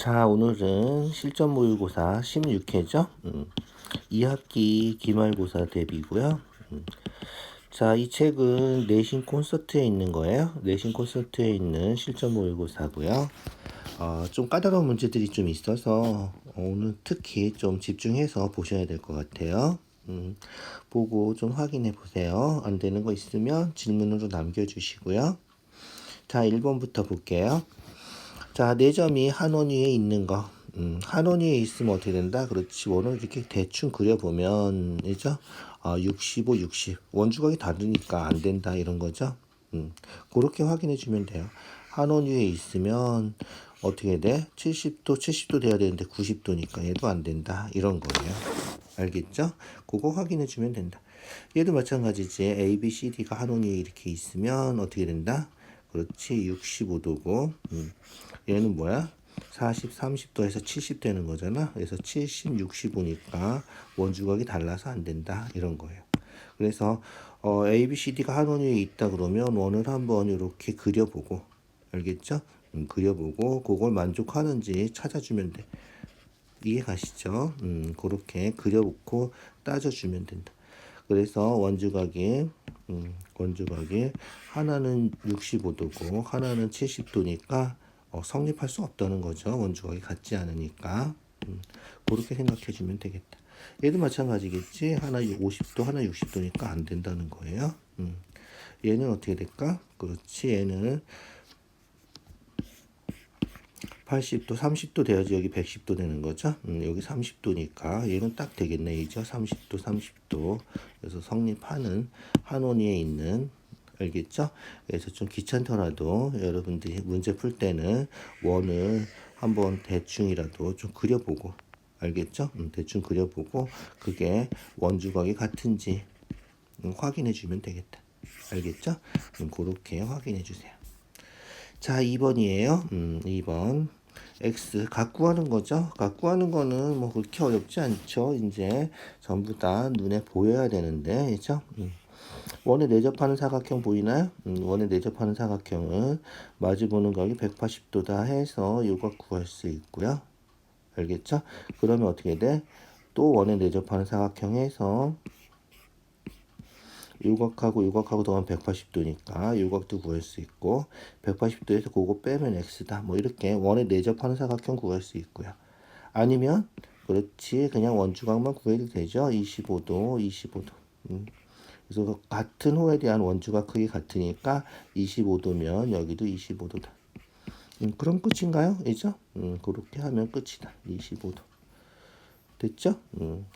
자, 오늘은 실전 모의고사 16회죠. 2학기 기말고사 대비고요. 자, 이 책은 내신 콘서트에 있는 거예요. 내신 콘서트에 있는 실전 모의고사고요. 좀 까다로운 문제들이 좀 있어서 오늘 특히 좀 집중해서 보셔야 될 것 같아요. 보고 좀 확인해 보세요. 안 되는 거 있으면 질문으로 남겨주시고요. 자, 1번부터 볼게요. 자, 4점이 한 원 위에 있는 거. 한 원 위에 있으면 어떻게 된다? 그렇지. 원을 이렇게 대충 그려보면, 이죠? 65, 60. 원주각이 다르니까 안 된다. 이런 거죠. 그렇게 확인해 주면 돼요. 한 원 위에 있으면 어떻게 돼? 70도, 70도 돼야 되는데 90도니까 얘도 안 된다. 이런 거예요. 알겠죠? 그거 확인해 주면 된다. 얘도 마찬가지지. A, B, C, D가 한 원 위에 이렇게 있으면 어떻게 된다? 그렇지. 65도고. 얘는 뭐야? 40, 30도에서 70 되는 거잖아. 그래서 70, 65니까 원주각이 달라서 안 된다. 이런 거예요. 그래서 A, B, C, D가 한 원 위에 있다 그러면 원을 한번 이렇게 그려보고, 알겠죠? 그려보고 그걸 만족하는지 찾아주면 돼. 이해 가시죠? 그렇게 그려놓고 따져주면 된다. 그래서 원주각이 하나는 65도고 하나는 70도니까 성립할 수 없다는 거죠. 원주각이 같지 않으니까. 그렇게 생각해 주면 되겠다. 얘도 마찬가지겠지. 하나 50도, 하나 60도니까 안 된다는 거예요. 얘는 어떻게 될까? 그렇지. 얘는 80도, 30도 돼야지 여기 110도 되는 거죠. 여기 30도니까 얘는 딱 되겠네. 이죠? 30도, 30도. 그래서 성립하는 한원위에 있는, 알겠죠? 그래서 좀 귀찮더라도 여러분들이 문제 풀 때는 원을 한번 대충이라도 좀 그려보고, 알겠죠? 대충 그려보고 그게 원주각이 같은지 확인해 주면 되겠다. 알겠죠? 그렇게 확인해 주세요. 자, 2번이에요. 2번. X 각 구하는 거죠. 각 구하는 거는 뭐 그렇게 어렵지 않죠. 이제 전부 다 눈에 보여야 되는데, 그죠? 원에 내접하는 사각형 보이나요? 원에 내접하는 사각형은 마주보는 각이 180도다 해서 요각 구할 수 있고요. 알겠죠? 그러면 어떻게 돼? 또 원에 내접하는 사각형에서 요각하고 더하면 180도니까 요각도 구할 수 있고 180도에서 그거 빼면 x다. 뭐 이렇게 원에 내접하는 사각형 구할 수 있고요. 아니면 그렇지 그냥 원주각만 구해도 되죠. 25도, 25도. 그래서 같은 호에 대한 원주각 크기 같으니까 25도면 여기도 25도다. 그럼 끝인가요? 이죠? 그렇게 하면 끝이다. 25도. 됐죠?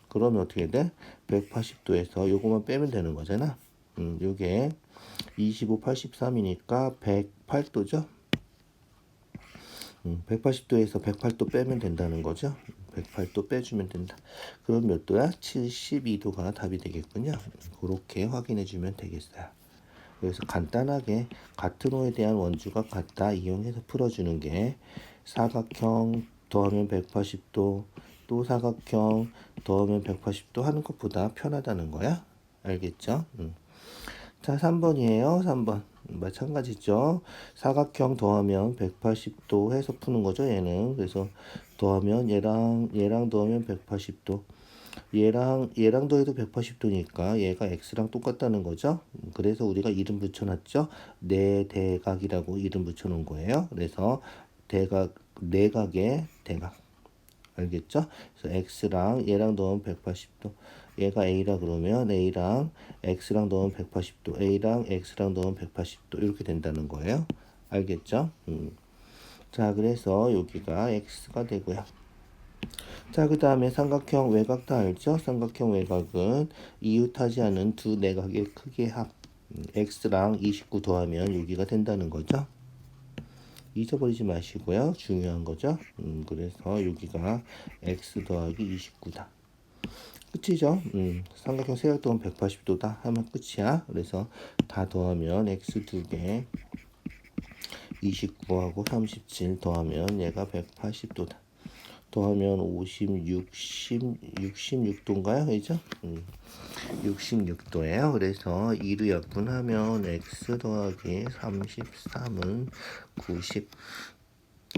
그러면 어떻게 돼? 180도에서 요거만 빼면 되는 거잖아. 요게 25, 83이니까 108도죠? 180도에서 108도 빼면 된다는 거죠? 108도 빼주면 된다. 그럼 몇 도야? 72도가 답이 되겠군요. 그렇게 확인해 주면 되겠어요. 그래서 간단하게 같은 호에 대한 원주각 같다 이용해서 풀어주는 게 사각형 더하면 180도 또 사각형 더하면 180도 하는 것보다 편하다는 거야. 알겠죠? 자, 3번이에요. 3번. 마찬가지죠. 사각형 더하면 180도 해서 푸는 거죠. 얘는. 그래서 더하면 얘랑 더하면 180도. 얘랑 더해도 180도니까 얘가 x랑 똑같다는 거죠. 그래서 우리가 이름 붙여놨죠. 내대각이라고 이름 붙여놓은 거예요. 그래서 대각, 내각의 대각. 알겠죠? 그래서 x랑 얘랑 넣으면 180도. 얘가 a라 그러면 a랑 x랑 넣으면 180도. a랑 x랑 넣으면 180도. 이렇게 된다는 거예요. 알겠죠? 자, 그래서 여기가 x가 되고요. 자, 그 다음에 삼각형 외곽 다 알죠? 삼각형 외곽은 이웃하지 않은 두 내각의 크기의 합. x랑 29 더하면 여기가 된다는 거죠. 잊어버리지 마시고요. 중요한 거죠. 그래서 여기가 x 더하기 29다. 끝이죠. 삼각형 세각 더하면 180도다 하면 끝이야. 그래서 다 더하면 x 2개 29하고 37 더하면 얘가 180도다. 더하면 66도인가요? 그죠? 66도예요. 그래서 2로 약분하면 x 더하기 33은 90.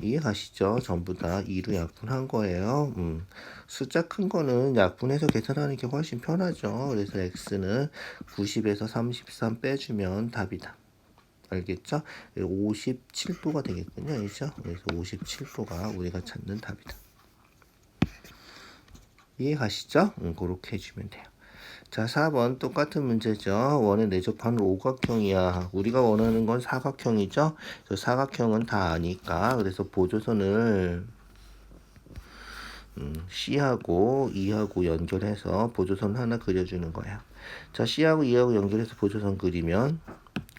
이해가시죠? 전부 다 2로 약분한 거예요. 숫자 큰 거는 약분해서 계산하는 게 훨씬 편하죠. 그래서 x는 90에서 33 빼주면 답이다. 알겠죠? 57도가 되겠군요. 그죠? 그래서 57도가 우리가 찾는 답이다. 이해가시죠? 그렇게 해주면 돼요. 자, 4번 똑같은 문제죠. 원에 내접하는 오각형이야. 우리가 원하는 건 사각형이죠. 그래서 사각형은 다 아니까 그래서 보조선을 C하고 E하고 연결해서 보조선 하나 그려주는 거야. 자, C하고 E하고 연결해서 보조선 그리면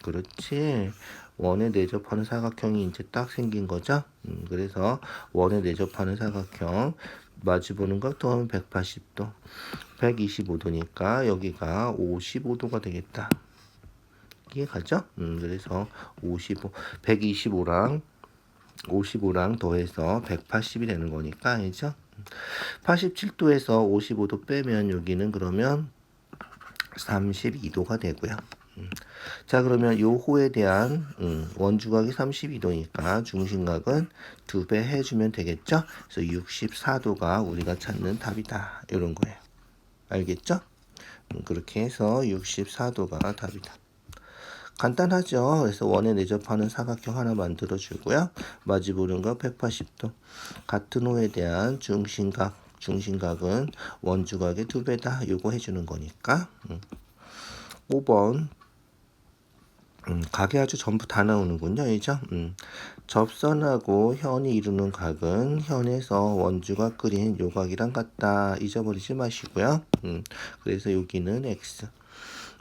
그렇지. 원에 내접하는 사각형이 이제 딱 생긴 거죠. 그래서 원에 내접하는 사각형 마주보는 각 더하면 180도. 125도니까 여기가 55도가 되겠다. 이해가죠? 그래서 55, 55랑 더해서 180이 되는 거니까, 알죠? 87도에서 55도 빼면 여기는 그러면 32도가 되고요. 자, 그러면 요 호에 대한 원주각이 32도니까 중심각은 2배 해주면 되겠죠? 그래서 64도가 우리가 찾는 답이다. 이런 거예요. 알겠죠? 그렇게 해서 64도가 답이다. 간단하죠? 그래서 원에 내접하는 사각형 하나 만들어 주고요. 마주보는 거 180도. 같은 호에 대한 중심각은 원주각의 2배다. 요거 해주는 거니까. 5번. 각이 아주 전부 다 나오는군요. 그죠? 접선하고 현이 이루는 각은 현에서 원주가 그린 요각이랑 같다. 잊어버리지 마시고요. 그래서 여기는 X.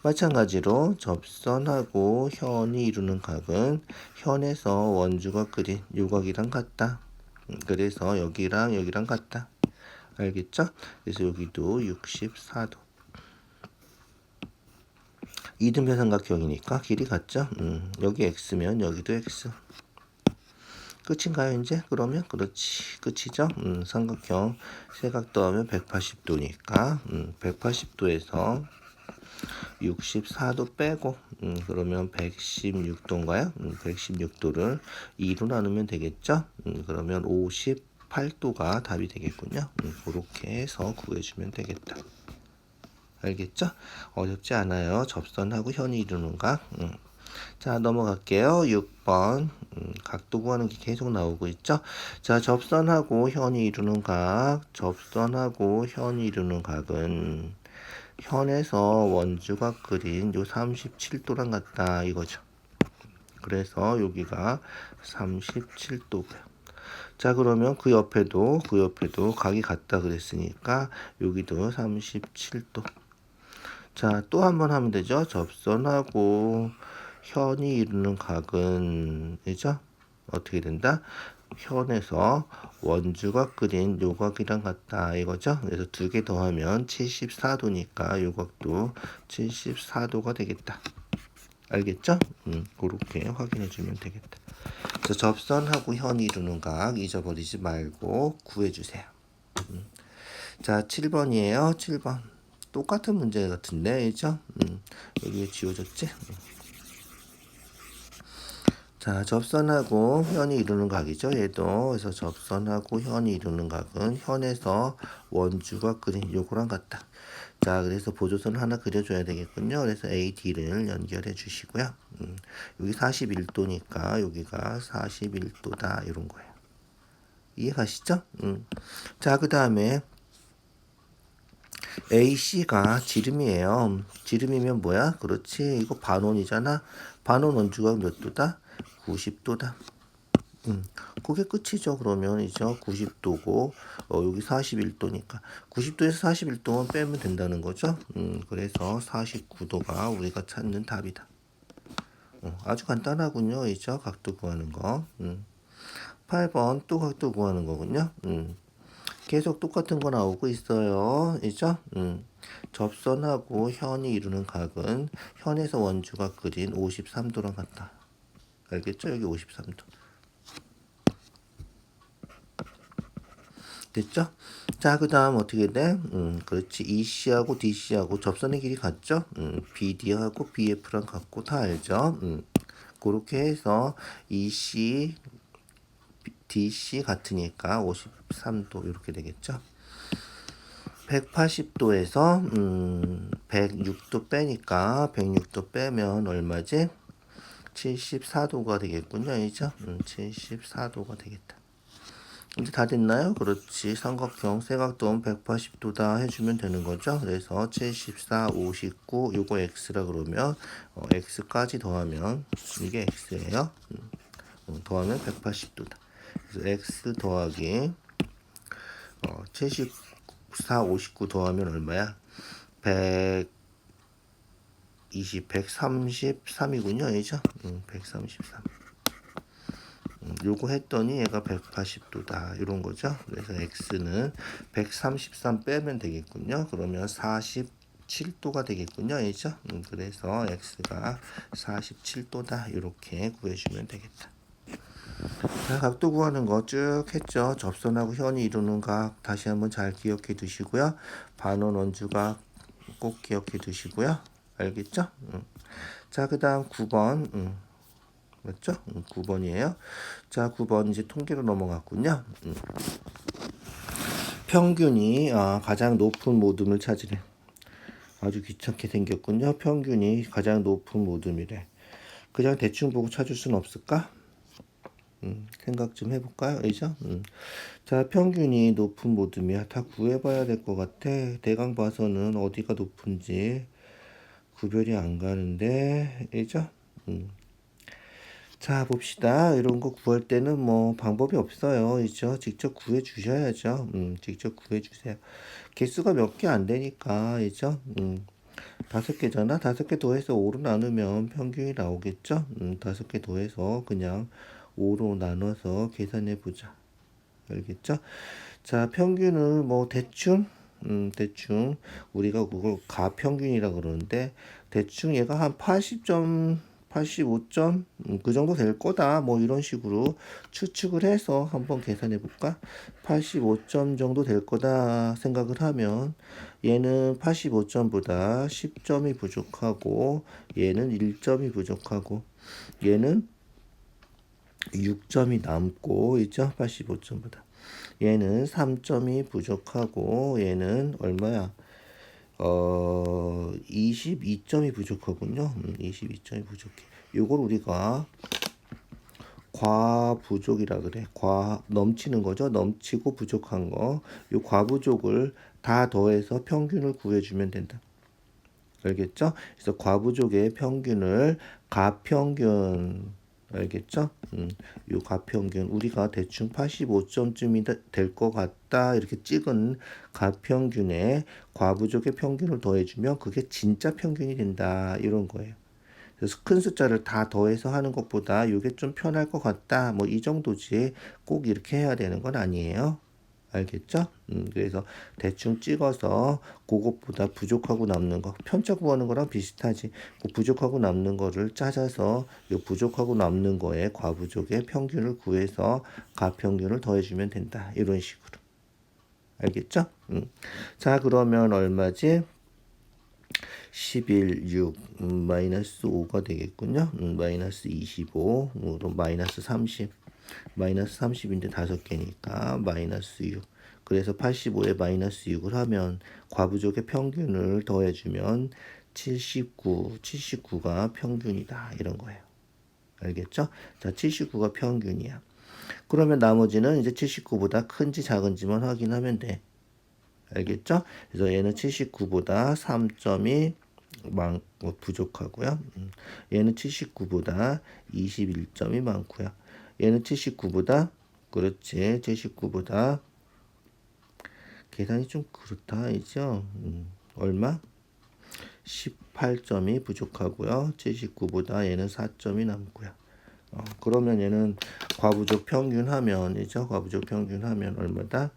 마찬가지로 접선하고 현이 이루는 각은 현에서 원주가 그린 요각이랑 같다. 그래서 여기랑 여기랑 같다. 알겠죠? 그래서 여기도 64도. 이등변 삼각형이니까 길이 같죠? 여기 x면 여기도 x. 끝인가요, 이제? 그러면? 그렇지. 끝이죠? 삼각형 세각 더하면 180도니까, 180도에서 64도 빼고, 그러면 116도인가요? 116도를 2로 나누면 되겠죠? 그러면 58도가 답이 되겠군요. 그렇게 해서 구해주면 되겠다. 알겠죠? 어렵지 않아요. 접선하고 현이 이루는 각. 자, 넘어갈게요. 6번. 각도 구하는 게 계속 나오고 있죠? 자, 접선하고 현이 이루는 각. 접선하고 현이 이루는 각은 현에서 원주가 그린 요 37도랑 같다. 이거죠. 그래서 여기가 37도고요. 자, 그러면 그 옆에도 각이 같다 그랬으니까 여기도 37도. 자, 또 한 번 하면 되죠. 접선하고 현이 이루는 각은, 그죠? 어떻게 된다? 현에서 원주가 그린 요각이랑 같다. 이거죠? 그래서 2개 더하면 74도니까 요각도 74도가 되겠다. 알겠죠? 그렇게 확인해 주면 되겠다. 그래서 접선하고 현이 이루는 각 잊어버리지 말고 구해 주세요. 자, 7번이에요. 7번. 똑같은 문제 같은데, 그죠? 여기 왜 지워졌지? 자, 접선하고 현이 이루는 각이죠. 얘도. 그래서 접선하고 현이 이루는 각은 현에서 원주가 그린 요거랑 같다. 자, 그래서 보조선 하나 그려줘야 되겠군요. 그래서 AD를 연결해 주시고요. 여기 41도니까 여기가 41도다. 이런 거예요. 이해가시죠? 자, 그 다음에 AC가 지름이에요. 지름이면 뭐야? 그렇지. 이거 반원이잖아. 반원 원주가 몇 도다? 90도다. 그게 끝이죠. 그러면 이제 90도고 여기 41도니까 90도에서 41도만 빼면 된다는 거죠. 그래서 49도가 우리가 찾는 답이다. 아주 간단하군요. 이죠. 각도 구하는 거. 8번 또 각도 구하는 거군요. 계속 똑같은 거 나오고 있어요. 이죠? 접선하고 현이 이루는 각은 현에서 원주가 그린 53도랑 같다. 알겠죠? 여기 53도. 됐죠? 자, 그 다음 어떻게 돼? 그렇지. EC하고 DC하고 접선의 길이 같죠? BD하고 BF랑 같고 다 알죠? 그렇게 해서 EC, DC 같으니까 53도 이렇게 되겠죠. 180도에서 106도 빼니까 106도 빼면 얼마지? 74도가 되겠군요. 이죠? 74도가 되겠다. 이제 다 됐나요? 그렇지. 삼각형 세각도는 180도다 해주면 되는 거죠. 그래서 74, 59 요거 x라 그러면 x까지 더하면 이게 x예요. 더하면 180도다. 그래서 x 더하기 74, 59 더하면 얼마야? 133이군요. 이죠? 133. 요거 했더니 얘가 180도다. 이런 거죠. 그래서 x는 133 빼면 되겠군요. 그러면 47도가 되겠군요. 이죠? 그래서 x가 47도다. 이렇게 구해주면 되겠다. 자, 각도 구하는 거 쭉 했죠. 접선하고 현이 이루는 각 다시 한번 잘 기억해 두시고요. 반원 원주각 꼭 기억해 두시고요. 알겠죠? 자, 그 다음 9번. 맞죠? 9번이에요. 자, 9번 이제 통계로 넘어갔군요. 평균이 가장 높은 모둠을 찾으래. 아주 귀찮게 생겼군요. 평균이 가장 높은 모둠이래. 그냥 대충 보고 찾을 수는 없을까? 생각 좀 해볼까요? 이죠? 자, 평균이 높은 모둠이야. 다 구해봐야 될 것 같아. 대강 봐서는 어디가 높은지 구별이 안 가는데, 이죠? 자, 봅시다. 이런 거 구할 때는 뭐 방법이 없어요. 이죠? 직접 구해 주셔야죠. 직접 구해 주세요. 개수가 몇 개 안 되니까, 이죠? 5개잖아. 5개 더해서 5로 나누면 평균이 나오겠죠? 5개 더해서 그냥 5로 나눠서 계산해 보자. 알겠죠? 자, 평균을 뭐 대충 우리가 그걸 가평균이라 그러는데 대충 얘가 한 80점 85점 그 정도 될 거다 뭐 이런 식으로 추측을 해서 한번 계산해 볼까? 85점 정도 될 거다 생각을 하면 얘는 85점보다 10점이 부족하고 얘는 1점이 부족하고 얘는 6점이 남고 있죠? 85점보다 얘는 3점이 부족하고 얘는 얼마야? 22점이 부족하군요. 22점이 부족해. 요걸 우리가 과부족이라 그래. 넘치는 거죠. 넘치고 부족한 거. 요 과부족을 다 더해서 평균을 구해주면 된다. 알겠죠? 그래서 과부족의 평균을 가평균 알겠죠? 요 가평균 우리가 대충 85점쯤이 될 것 같다 이렇게 찍은 가평균에 과부족의 평균을 더해주면 그게 진짜 평균이 된다 이런 거예요. 그래서 큰 숫자를 다 더해서 하는 것보다 이게 좀 편할 것 같다 뭐 이 정도지 꼭 이렇게 해야 되는 건 아니에요. 알겠죠? 그래서 대충 찍어서 그것보다 부족하고 남는 거 편차 구하는 거랑 비슷하지. 그 부족하고 남는 거를 짜져서 이 부족하고 남는 거에 과부족의 평균을 구해서 가평균을 더해주면 된다. 이런 식으로. 알겠죠? 자, 그러면 얼마지? 11, 6, 마이너스 5가 되겠군요. 마이너스 25, 그럼 마이너스 30. 마이너스 30인데 5개니까 마이너스 6. 그래서 85에 마이너스 6을 하면 과부족의 평균을 더해주면 79. 79가 평균이다. 이런 거예요. 알겠죠? 자, 79가 평균이야. 그러면 나머지는 이제 79보다 큰지 작은지만 확인하면 돼. 알겠죠? 그래서 얘는 79보다 3점이 부족하고요. 얘는 79보다 21점이 많고요. 얘는 79보다 그렇지 79보다 계산이 좀 그렇다 이죠. 얼마? 18점이 부족하고요. 79보다 얘는 4점이 남고요. 그러면 얘는 과부족 평균 하면 이죠. 과부족 평균 하면 얼마다?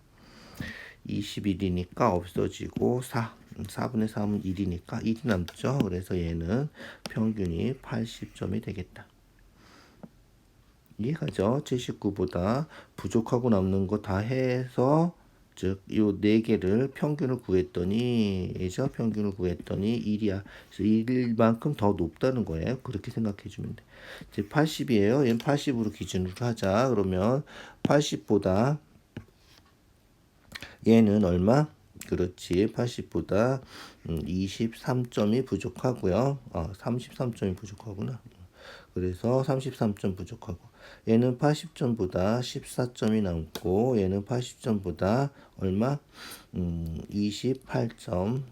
21이니까 없어지고 4분의 3은 1이니까 1이 남죠. 그래서 얘는 평균이 80점이 되겠다. 이해가죠? 79보다 부족하고 남는 거 다 해서 즉, 요 네 개를 평균을 구했더니, 그죠? 평균을 구했더니 1이야. 그래서 1만큼 더 높다는 거예요. 그렇게 생각해 주면 돼. 이제 80이에요. 얘는 80으로 기준으로 하자. 그러면 80보다 얘는 얼마? 그렇지. 80보다 23점이 부족하고요. 33점이 부족하구나. 그래서 33점 부족하고, 얘는 80점보다 14점이 남고, 얘는 80점보다 얼마? 28점이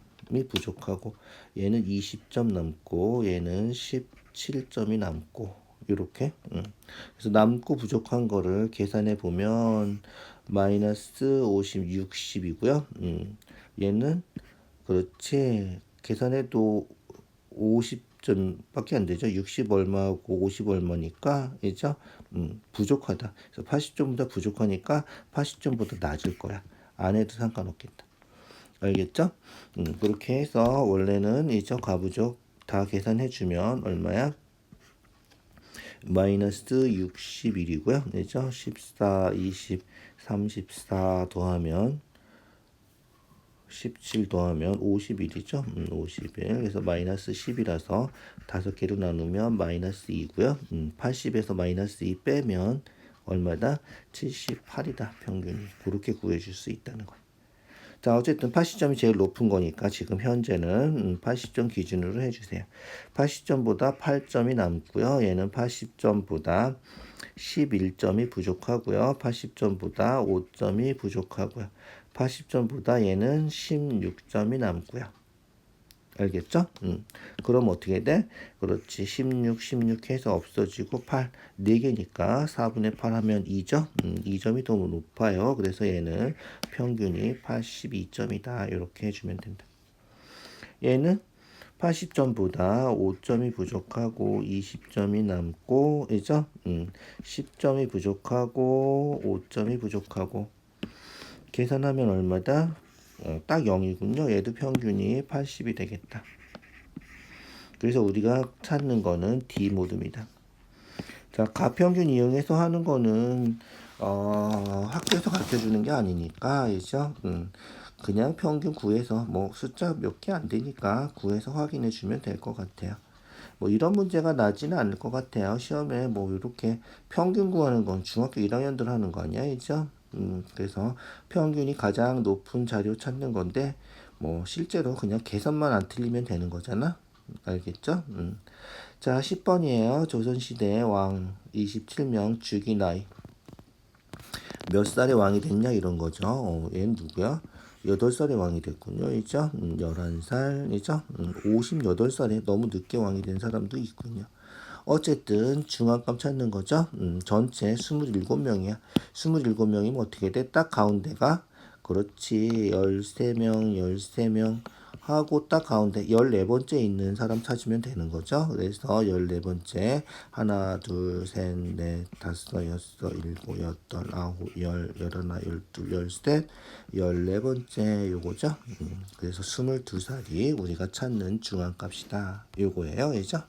부족하고, 얘는 20점 남고, 얘는 17점이 남고, 요렇게. 그래서 남고 부족한 거를 계산해 보면 마이너스 50, 60이고요. 얘는 그렇지. 계산해도 50점밖에 안 되죠. 60 얼마하고 50 얼마니까, 그죠? 부족하다. 그래서 80점보다 부족하니까 80점보다 낮을 거야. 안 해도 상관없겠다. 알겠죠? 그렇게 해서 원래는 이죠, 과부족 다 계산해주면 얼마야? 마이너스 61이고요. 그죠? 14, 20, 34 더하면 17 더하면 51이죠. 51. 그래서 마이너스 10이라서 5개로 나누면 마이너스 2고요. 80에서 마이너스 2 빼면 얼마다? 78이다. 평균이. 그렇게 구해줄 수 있다는 거예요. 자, 어쨌든 80점이 제일 높은 거니까 지금 현재는 80점 기준으로 해주세요. 80점보다 8점이 남고요. 얘는 80점보다 11점이 부족하고요. 80점보다 5점이 부족하고요. 80점보다 얘는 16점이 남고요. 알겠죠? 그럼 어떻게 돼? 그렇지. 16, 16 해서 없어지고 8, 4개니까 4분의 8 하면 2점? 2점이 더 높아요. 그래서 얘는 평균이 82점이다. 이렇게 해주면 된다. 얘는 80점보다 5점이 부족하고 20점이 남고, 그죠? 10점이 부족하고 5점이 부족하고, 계산하면 얼마다? 딱 0이군요. 얘도 평균이 80이 되겠다. 그래서 우리가 찾는 거는 D 모드입니다. 자, 가평균 이용해서 하는 거는 학교에서 가르쳐 주는 게 아니니까, 그죠? 그냥 평균 구해서 뭐 숫자 몇 개 안 되니까 구해서 확인해 주면 될 것 같아요. 뭐 이런 문제가 나지는 않을 것 같아요. 시험에 뭐 이렇게 평균 구하는 건 중학교 1학년들 하는 거 아니야, 그죠? 그래서 평균이 가장 높은 자료 찾는 건데, 뭐 실제로 그냥 계산만 안 틀리면 되는 거잖아. 알겠죠? 자, 10번이에요. 조선시대 왕 27명 주기 나이. 몇 살의 왕이 됐냐 이런 거죠. 얘는 누구야? 8살에 왕이 됐군요. 이죠? 11살이죠? 58살에 너무 늦게 왕이 된 사람도 있군요. 어쨌든 중앙값 찾는 거죠. 전체 27명이야. 27명이면 어떻게 돼? 딱 가운데가, 그렇지, 13명, 13명 하고 딱 가운데 14번째 있는 사람 찾으면 되는 거죠. 그래서 14번째 하나, 둘, 셋, 넷, 다섯, 여섯, 일곱, 여덟, 아홉, 열, 열하나, 열둘, 열셋, 14번째 요거죠. 그래서 22살이 우리가 찾는 중앙값이다. 요거예요. 그죠?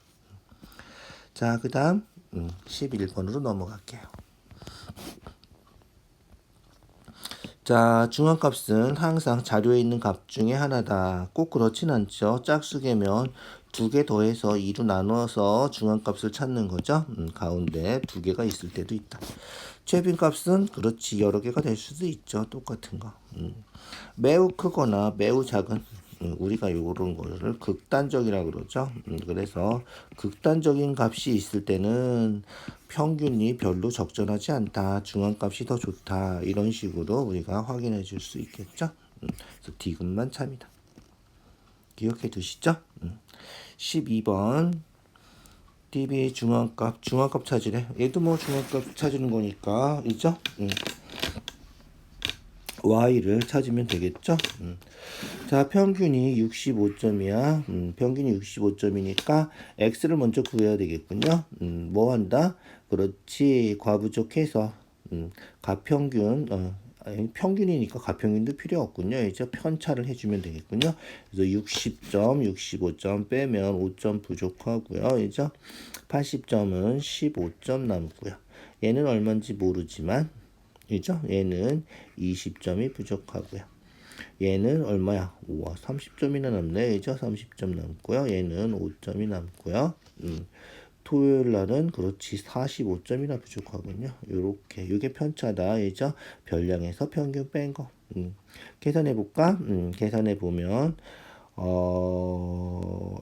자, 그 다음 11번으로 넘어갈게요. 자, 중앙값은 항상 자료에 있는 값 중에 하나다. 꼭 그렇진 않죠. 짝수개면 2개 더해서 2로 나눠서 중앙값을 찾는 거죠. 가운데 2개가 있을 때도 있다. 최빈값은 그렇지, 여러 개가 될 수도 있죠. 똑같은 거. 매우 크거나 매우 작은, 우리가 요런 거를 극단적이라고 그러죠. 그래서 극단적인 값이 있을 때는 평균이 별로 적절하지 않다. 중앙값이 더 좋다. 이런 식으로 우리가 확인해 줄 수 있겠죠. 그래서 D군만 참이다. 기억해 두시죠. 12번 DB 중앙값 찾으래. 얘도 뭐 중앙값 찾는 거니까, 있죠? Y를 찾으면 되겠죠? 자, 평균이 65점이야. 평균이 65점이니까 X를 먼저 구해야 되겠군요. 뭐 한다? 그렇지. 과부족해서 가평균, 평균이니까 가평균도 필요 없군요. 이제 편차를 해주면 되겠군요. 그래서 60점, 65점 빼면 5점 부족하고요. 이제 80점은 15점 남고요. 얘는 얼마인지 모르지만 이죠? 얘는 20점이 부족하고요. 얘는 얼마야? 우와, 30점이나 남네. 이죠? 30점 남고요. 얘는 5점이 남고요. 토요일 날은 그렇지 45점이나 부족하군요. 요렇게 요게 편차다. 이죠? 별량에서 평균 뺀 거. 계산해 볼까? 계산해 보면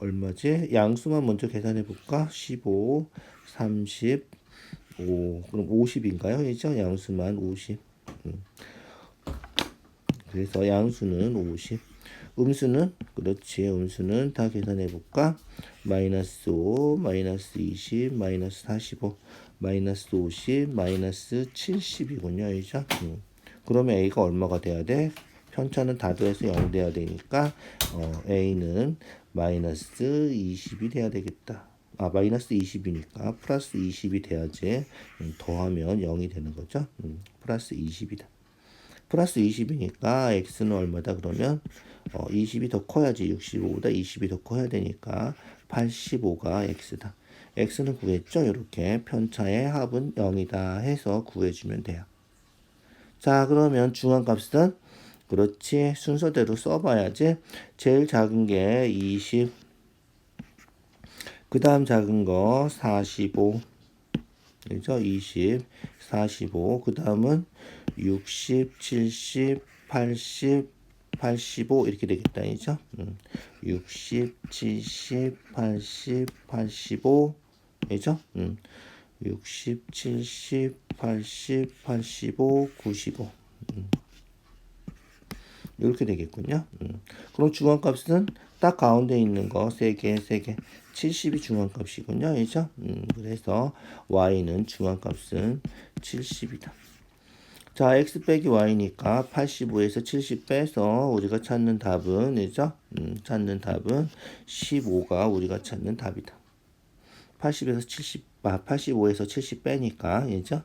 얼마지? 양수만 먼저 계산해 볼까? 15, 35, 그럼 50인가요? 이죠? 양수만 50. 그래서 양수는 50. 음수는? 그렇지. 음수는 다 계산해 볼까? 마이너스 5, 마이너스 20, 마이너스 45, 마이너스 50, 마이너스 70이군요. 이죠? 그러면 A가 얼마가 돼야 돼? 편차는 다 더해서 0 돼야 되니까 A는 마이너스 20이 돼야 되겠다. 아, 마이너스 20이니까 플러스 20이 돼야지 더하면 0이 되는 거죠. 플러스 20이다. 플러스 20이니까 x는 얼마다 그러면 20이 더 커야지. 65보다 20이 더 커야 되니까 85가 x다. x는 구했죠. 이렇게 편차의 합은 0이다 해서 구해주면 돼요. 자, 그러면 중앙값은 그렇지 순서대로 써봐야지. 제일 작은 게 20, 그 다음 작은 거 45, 그죠? 20, 45, 그 다음은 60, 70, 80, 85 이렇게 되겠다. 이죠? 60, 70, 80, 85 이죠? 60, 70, 80, 85, 95 이렇게 되겠군요. 그럼 중앙값은 딱 가운데 있는 거 3개, 3개. 70이 중앙값이군요. 그죠? 그래서 y는 중앙값은 70이다. 자, x 빼기 y니까 85에서 70 빼서 우리가 찾는 답은, 그죠? 찾는 답은 15가 우리가 찾는 답이다. 85에서 70 빼니까, 그죠?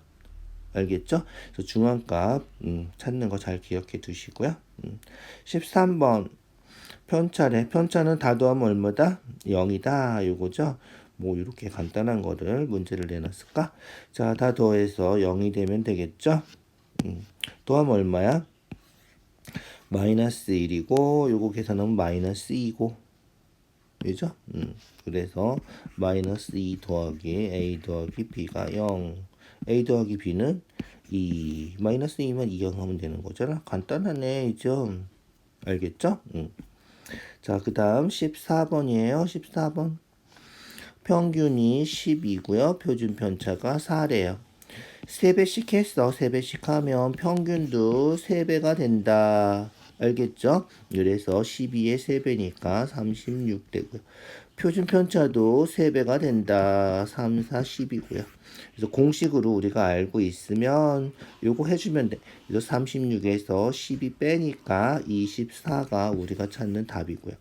알겠죠? 그래서 중앙값 찾는 거 잘 기억해 두시고요. 13번 편차래. 편차는 다 더하면 얼마다? 0이다. 요거죠? 뭐 이렇게 간단한 거를 문제를 내놨을까? 자, 다 더해서 0이 되면 되겠죠? 더하면 얼마야? 마이너스 1이고 요거 계산하면 마이너스 2고 그죠? 그래서 마이너스 2 더하기 a 더하기 b가 0. a 더하기 b는 2. 마이너스 2만 2영 하면 되는 거잖아. 간단하네. 이죠? 알겠죠? 자, 그 다음 14번이에요. 14번. 평균이 10이고요. 표준 편차가 4래요. 3배씩 했어. 3배씩 하면 평균도 3배가 된다. 알겠죠? 그래서 12의 3배니까 36 되고요. 표준 편차도 3배가 된다. 3, 4, 10이고요. 그래서 공식으로 우리가 알고 있으면 요거 해주면 돼. 그래서 36에서 12 빼니까 24가 우리가 찾는 답이고요.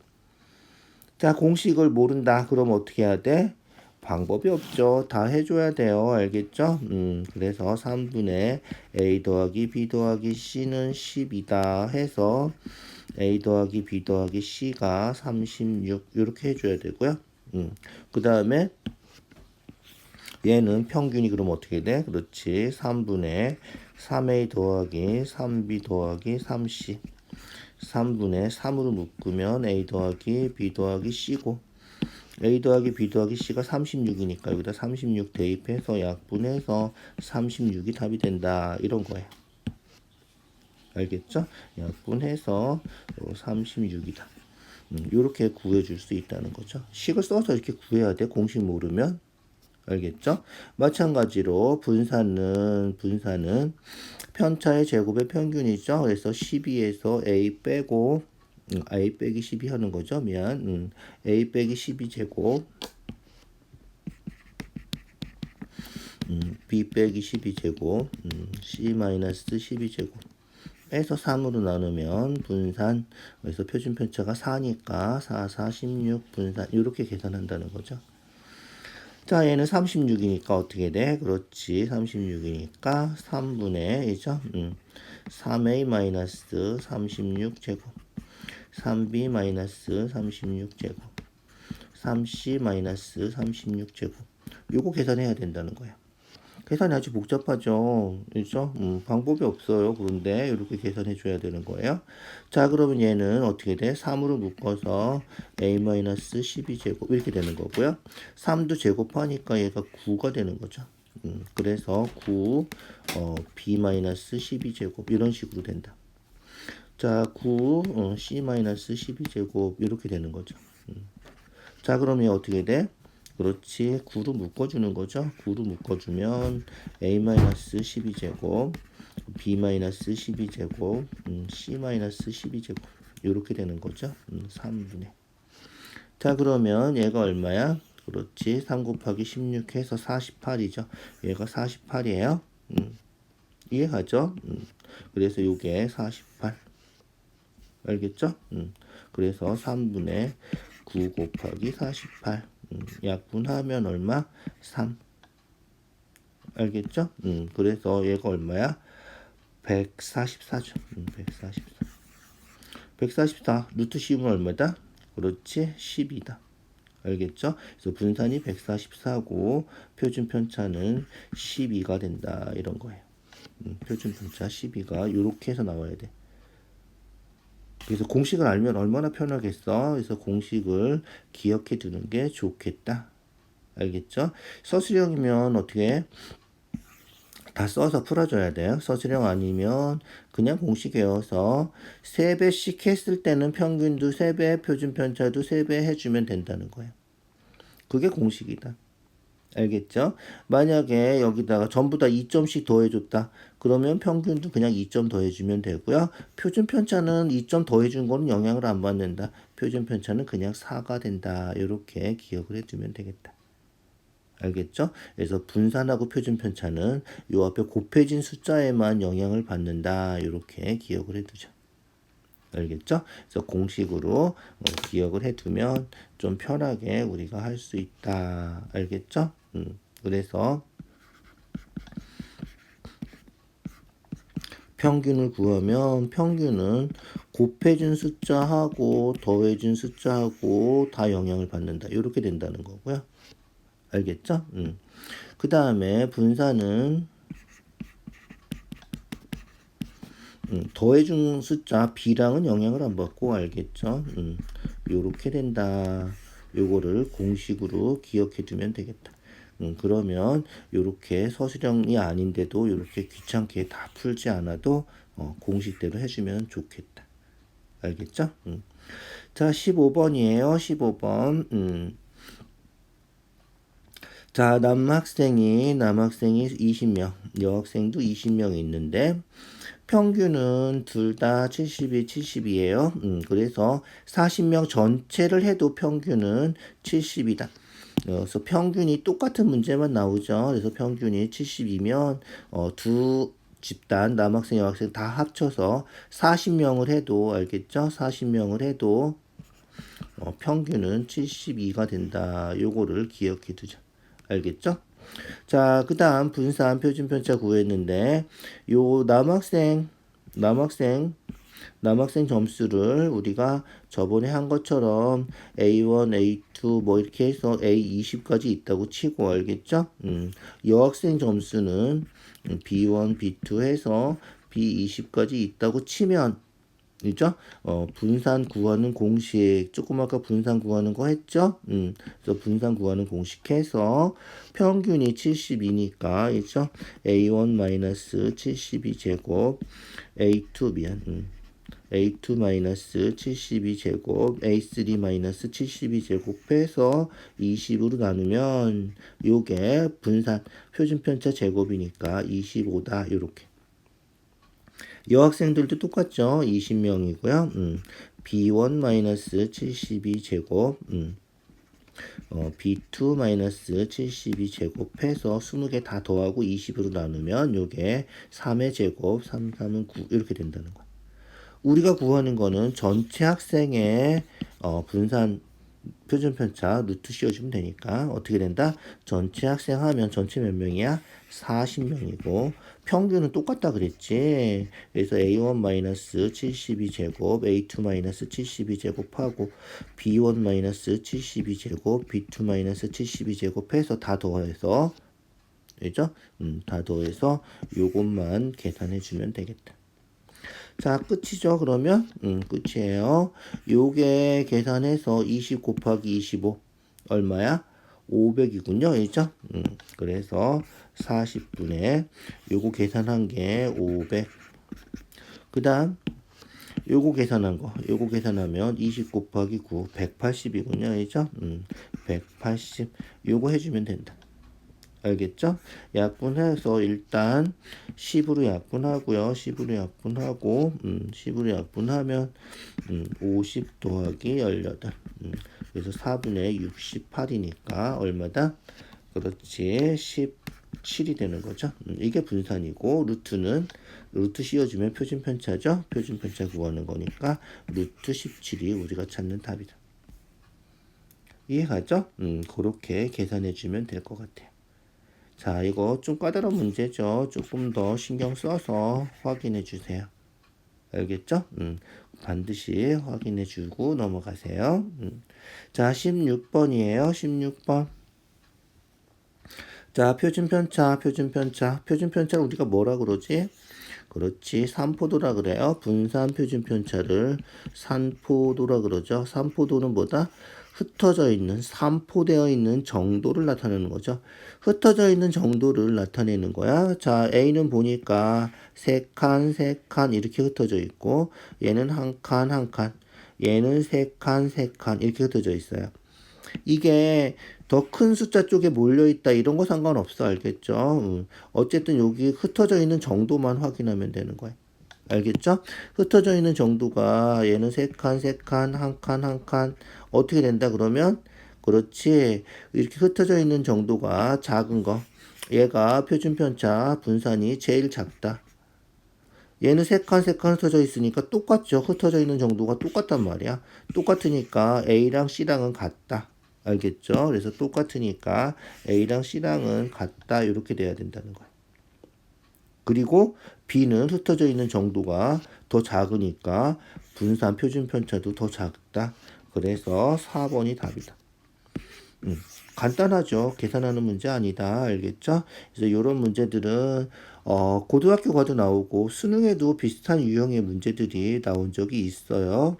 자, 공식을 모른다. 그럼 어떻게 해야 돼? 방법이 없죠. 다 해줘야 돼요. 알겠죠? 그래서 3분의 a 더하기 b 더하기 c는 10이다 해서 a 더하기 b 더하기 c가 36 이렇게 해줘야 되고요. 그 다음에 얘는 평균이 그럼 어떻게 돼? 그렇지. 3분의 3a 더하기 3b 더하기 3c 3분의 3으로 묶으면 a 더하기 b 더하기 c고 a 더하기 b 더하기 c가 36이니까 여기다 36 대입해서 약분해서 36이 답이 된다. 이런 거예요. 알겠죠? 약분해서 36이다. 이렇게 구해줄 수 있다는 거죠. 식을 써서 이렇게 구해야 돼. 공식 모르면. 알겠죠? 마찬가지로 분산은 편차의 제곱의 평균이죠. 그래서 12에서 a 빼고 a 빼기 12 하는 거죠. 미안. a 빼기 12 제곱 b 빼기 12 제곱 c 마이너스 12 제곱 빼서 3으로 나누면 분산 그래서 표준 편차가 4니까 4, 4, 16 분산 이렇게 계산한다는 거죠. 자, 얘는 36이니까 어떻게 돼? 그렇지. 36이니까 3분의, 이죠? 3a 마이너스 36 제곱. 3b 마이너스 36 제곱. 3c 마이너스 36 제곱. 요거 계산해야 된다는 거야. 계산이 아주 복잡하죠. 그렇죠? 방법이 없어요. 그런데 이렇게 계산해 줘야 되는 거예요. 자, 그러면 얘는 어떻게 돼? 3으로 묶어서 a-12제곱 이렇게 되는 거고요. 3도 제곱하니까 얘가 9가 되는 거죠. 그래서 9 b-12제곱 이런 식으로 된다. 자, 9 c-12제곱 이렇게 되는 거죠. 자, 그러면 어떻게 돼? 그렇지. 9로 묶어주는 거죠. 9로 묶어주면 a-12제곱, b-12제곱, c-12제곱 이렇게 되는 거죠. 3분의. 자, 그러면 얘가 얼마야? 그렇지. 3 곱하기 16 해서 48이죠. 얘가 48이에요. 이해하죠? 그래서 요게 48. 알겠죠? 그래서 3분의 9 곱하기 48. 약분하면 얼마? 3. 알겠죠? 그래서 얘가 얼마야? 144죠. 144. 144. 루트 씌우면 얼마다? 그렇지. 10이다. 알겠죠? 그래서 분산이 144고 표준 편차는 12가 된다. 이런 거예요. 표준 편차 12가 이렇게 해서 나와야 돼. 그래서 공식을 알면 얼마나 편하겠어. 그래서 공식을 기억해 두는 게 좋겠다. 알겠죠? 서술형이면 어떻게 다 써서 풀어줘야 돼요. 서술형 아니면 그냥 공식 외워서 3배씩 했을 때는 평균도 3배, 표준 편차도 3배 해주면 된다는 거예요. 그게 공식이다. 알겠죠? 만약에 여기다가 전부 다 2점씩 더해줬다. 그러면 평균도 그냥 2점 더해주면 되고요. 표준 편차는 2점 더해준 거는 영향을 안 받는다. 표준 편차는 그냥 4가 된다. 이렇게 기억을 해두면 되겠다. 알겠죠? 그래서 분산하고 표준 편차는 요 앞에 곱해진 숫자에만 영향을 받는다. 이렇게 기억을 해두죠. 알겠죠? 그래서 공식으로 기억을 해두면 좀 편하게 우리가 할 수 있다. 알겠죠? 그래서 평균을 구하면 평균은 곱해준 숫자하고 더해준 숫자하고 다 영향을 받는다. 이렇게 된다는 거고요. 알겠죠? 그 다음에 분산은 더해준 숫자 B랑은 영향을 안 받고 알겠죠? 요렇게 된다. 요거를 공식으로 기억해 두면 되겠다. 그러면 요렇게 서술형이 아닌데도 요렇게 귀찮게 다 풀지 않아도 공식대로 해주면 좋겠다. 알겠죠? 자, 15번이에요. 15번. 자, 남학생이 20명, 여학생도 20명 있는데 평균은 둘 다 72, 70이에요. 그래서 40명 전체를 해도 평균은 70이다. 그래서 평균이 똑같은 문제만 나오죠. 그래서 평균이 72면 두 집단 남학생, 여학생 다 합쳐서 40명을 해도 알겠죠? 40명을 해도 평균은 72가 된다. 요거를 기억해 두자. 알겠죠? 자, 그 다음 분산 표준 편차 구했는데 요 남학생 점수를 우리가 저번에 한 것처럼 A1, A2 뭐 이렇게 해서 A20까지 있다고 치고 알겠죠? 여학생 점수는 B1, B2 해서 B20까지 있다고 치면 그죠? 분산 구하는 공식 조금 아까 분산 구하는 거 했죠? 그래서 분산 구하는 공식 해서 평균이 72니까 그죠? A1 72 제곱 A2 미안 A2 72 제곱 A3 72 제곱해서 20으로 나누면 요게 분산 표준 편차 제곱이니까 25다 요렇게. 여학생들도 똑같죠. 20명이고요. B1 72 제곱 B2 72 제곱해서 20개 다 더하고 20으로 나누면 요게 3의 제곱 3, 3은 9 이렇게 된다는 거야. 우리가 구하는 거는 전체 학생의 분산 표준 편차 루트 씌워주면 되니까 어떻게 된다? 전체 학생 하면 전체 몇 명이야? 40명이고 평균은 똑같다 그랬지. 그래서 A1 72 제곱 A2 72 제곱하고 B1 72 제곱 B2 72 제곱 해서 다 더해서 그죠? 다 더해서 요것만 계산해 주면 되겠다. 자, 끝이죠. 그러면 끝이에요. 요게 계산해서 20 곱하기 25 얼마야? 500이군요. 그죠? 그래서 40분에 요거 계산한 게 500. 그다음 요거 계산한 거. 요거 계산하면 20 곱하기 9 180이군요. 그죠? 180. 요거 해 주면 된다. 알겠죠? 약분해서 일단 10으로 약분하고요. 10으로 약분하고 10으로 약분하면 50 더하기 18. 그래서 4분의 68이니까 얼마다? 그렇지. 17이 되는 거죠. 이게 분산이고 루트는 루트 씌워주면 표준편차죠. 표준편차 구하는 거니까 루트 17이 우리가 찾는 답이다. 이해가죠? 그렇게 계산해 주면 될 것 같아요. 자, 이거 좀 까다로운 문제죠. 조금 더 신경 써서 확인해 주세요. 알겠죠? 반드시 확인해 주고 넘어가세요. 자, 16번이에요. 16번. 자, 표준편차를 우리가 뭐라 그러지? 그렇지, 산포도라 그래요. 분산 표준편차를 산포도라 그러죠. 산포도는 뭐다? 흩어져 있는, 산포되어 있는 정도를 나타내는 거죠. 흩어져 있는 정도를 나타내는 거야. 자, A는 보니까 세 칸 이렇게 흩어져 있고, 얘는 한 칸, 얘는 세 칸 이렇게 흩어져 있어요. 이게 더 큰 숫자 쪽에 몰려있다 이런 거 상관없어. 알겠죠? 어쨌든 여기 흩어져 있는 정도만 확인하면 되는 거야. 알겠죠? 흩어져 있는 정도가 얘는 세 칸, 한 칸 어떻게 된다 그러면 그렇지. 이렇게 흩어져 있는 정도가 작은 거. 얘가 표준편차 분산이 제일 작다. 얘는 세 칸 흩어져 있으니까 똑같죠. 흩어져 있는 정도가 똑같단 말이야. 똑같으니까 A랑 C랑은 같다. 알겠죠? 그래서 똑같으니까 A랑 C랑은 같다. 이렇게 돼야 된다는 거야. 그리고 B는 흩어져 있는 정도가 더 작으니까 분산 표준편차도 더 작다. 그래서 4번이 답이다. 간단하죠. 계산하는 문제 아니다. 알겠죠? 그래서 이런 문제들은 고등학교 가도 나오고 수능에도 비슷한 유형의 문제들이 나온 적이 있어요.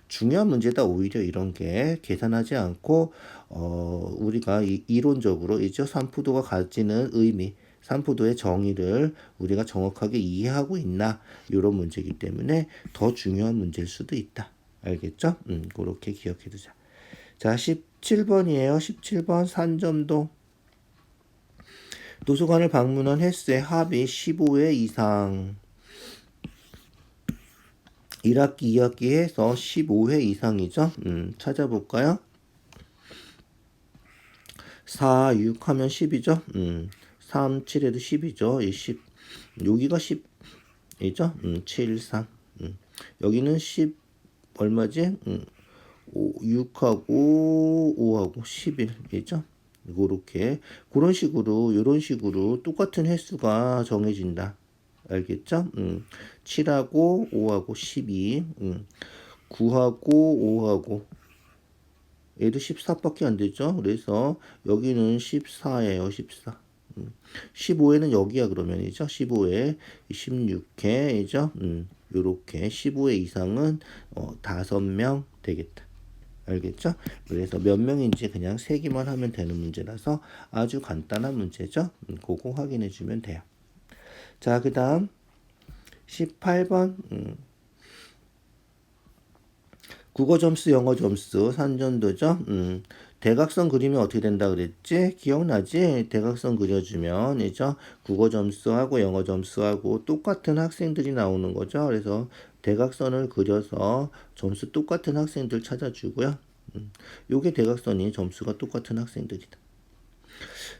중요한 문제다. 오히려 이런 게 계산하지 않고 우리가 이론적으로 이죠. 산포도가 가지는 의미, 산포도의 정의를 우리가 정확하게 이해하고 있나 이런 문제이기 때문에 더 중요한 문제일 수도 있다. 알겠죠? 그렇게 기억해 두자. 자, 17번이에요. 17번 산점도. 도서관을 방문한 횟수의 합이 15회 이상. 1학기, 2학기 해서 15회 이상이죠. 찾아볼까요? 4, 6 하면 10이죠. 3, 7에도 10이죠. 10. 여기가 10이죠. 7, 3. 여기는 10 얼마지? 6하고 5하고 11이죠. 이렇게 그런 식으로 이런 식으로 똑같은 횟수가 정해진다. 알겠죠? 7하고 5하고 12, 9하고 5하고 얘도 14밖에 안 되죠. 그래서 여기는 14예요. 14. 15회는 여기야 그러면이죠. 15회, 16회이죠. 요렇게 15회 이상은 5명 되겠다. 알겠죠? 그래서 몇 명인지 그냥 세기만 하면 되는 문제라서 아주 간단한 문제죠. 그거 확인해 주면 돼요. 자, 그 다음 18번 국어 점수, 영어 점수, 산전도죠. 대각선 그리면 어떻게 된다 그랬지? 기억나지? 대각선 그려주면 이죠. 국어 점수하고 영어 점수하고 똑같은 학생들이 나오는 거죠. 그래서 대각선을 그려서 점수 똑같은 학생들 찾아주고요. 요게 대각선이 점수가 똑같은 학생들이다.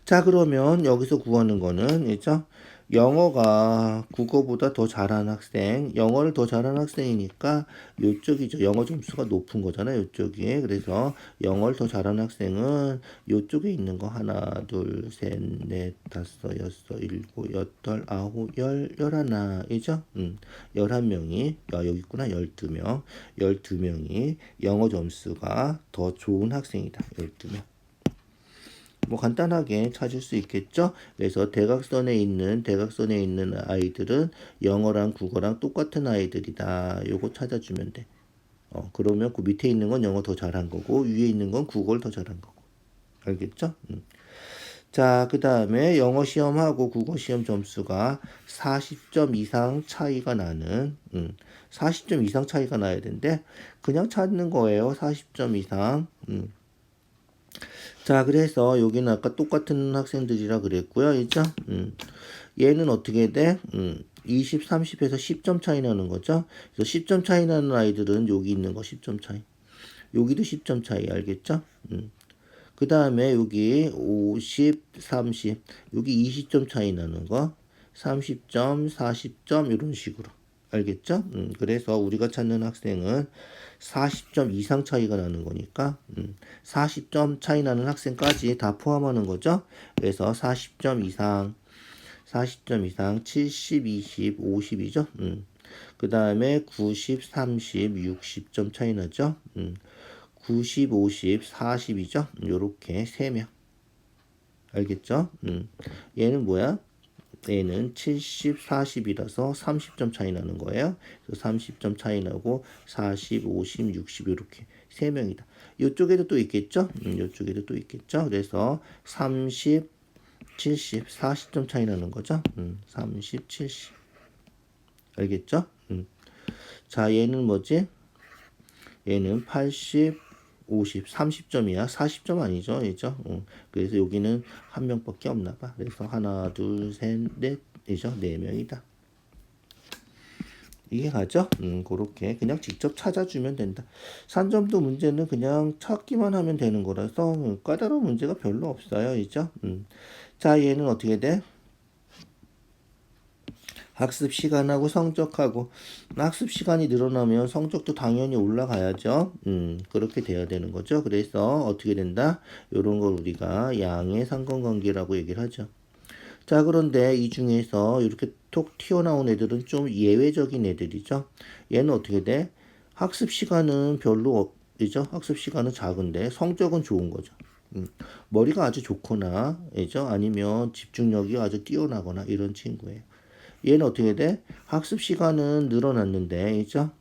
자, 그러면 여기서 구하는 거는 이죠. 영어가 국어보다 더 잘하는 학생, 영어를 더 잘하는 학생이니까 요쪽이죠. 영어 점수가 높은 거잖아요. 요쪽이. 그래서 영어를 더 잘하는 학생은 요쪽에 있는 거 하나, 둘, 셋, 넷, 다섯, 여섯, 일곱, 여덟, 아홉, 열하나이죠. 11명이 여기 있구나. 12명. 12명이 영어 점수가 더 좋은 학생이다. 12명. 뭐 간단하게 찾을 수 있겠죠. 그래서 대각선에 있는 아이들은 영어랑 국어랑 똑같은 아이들이다. 요거 찾아주면 돼. 그러면 그 밑에 있는 건 영어 더 잘한 거고 위에 있는 건 국어를 더 잘한 거고. 알겠죠? 자, 그 다음에 영어 시험하고 국어 시험 점수가 40점 이상 차이가 나는, 40점 이상 차이가 나야 되는데, 그냥 찾는 거예요. 40점 이상. 자, 그래서 여기는 아까 똑같은 학생들이라 그랬고요. 있죠? 얘는 어떻게 돼? 20, 30에서 10점 차이 나는 거죠. 그래서 10점 차이 나는 아이들은 여기 있는 거 10점 차이. 여기도 10점 차이, 알겠죠? 그 다음에 여기 50, 30, 여기 20점 차이 나는 거, 30점, 40점 이런 식으로. 알겠죠? 그래서 우리가 찾는 학생은 40점 이상 차이가 나는 거니까 40점 차이 나는 학생까지 다 포함하는 거죠. 그래서 40점 이상, 70, 20, 50이죠. 그 다음에 90, 30, 60점 차이 나죠. 90, 50, 40이죠. 요렇게 3명. 알겠죠? 얘는 뭐야? 얘는 70, 40이라서 30점 차이 나는 거예요. 그래서 30점 차이 나고 40, 50, 60 이렇게 3명이다. 이쪽에도 또 있겠죠? 이쪽에도 또 있겠죠? 그래서 30, 70, 40점 차이 나는 거죠? 30, 70. 알겠죠? 자, 얘는 뭐지? 얘는 80, 50, 30점이야. 40점 아니죠? 이죠? 그래서 여기는 한 명밖에 없나 봐. 그래서 하나, 둘, 셋, 넷, 이죠? 4명이다. 이게 가죠? 그렇게 그냥 직접 찾아주면 된다. 산점도 문제는 그냥 찾기만 하면 되는 거라서 까다로운 문제가 별로 없어요. 이죠? 자, 얘는 어떻게 돼? 학습 시간하고 성적하고 학습 시간이 늘어나면 성적도 당연히 올라가야죠. 그렇게 돼야 되는 거죠. 그래서 어떻게 된다? 요런 걸 우리가 양의 상관관계라고 얘기를 하죠. 자, 그런데 이 중에서 이렇게 톡 튀어나온 애들은 좀 예외적인 애들이죠. 얘는 어떻게 돼? 학습 시간은 별로 없죠. 학습 시간은 작은데 성적은 좋은 거죠. 머리가 아주 좋거나, 죠 아니면 집중력이 아주 뛰어나거나 이런 친구예요. 얘는 어떻게 돼? 학습 시간은 늘어났는데, 있죠?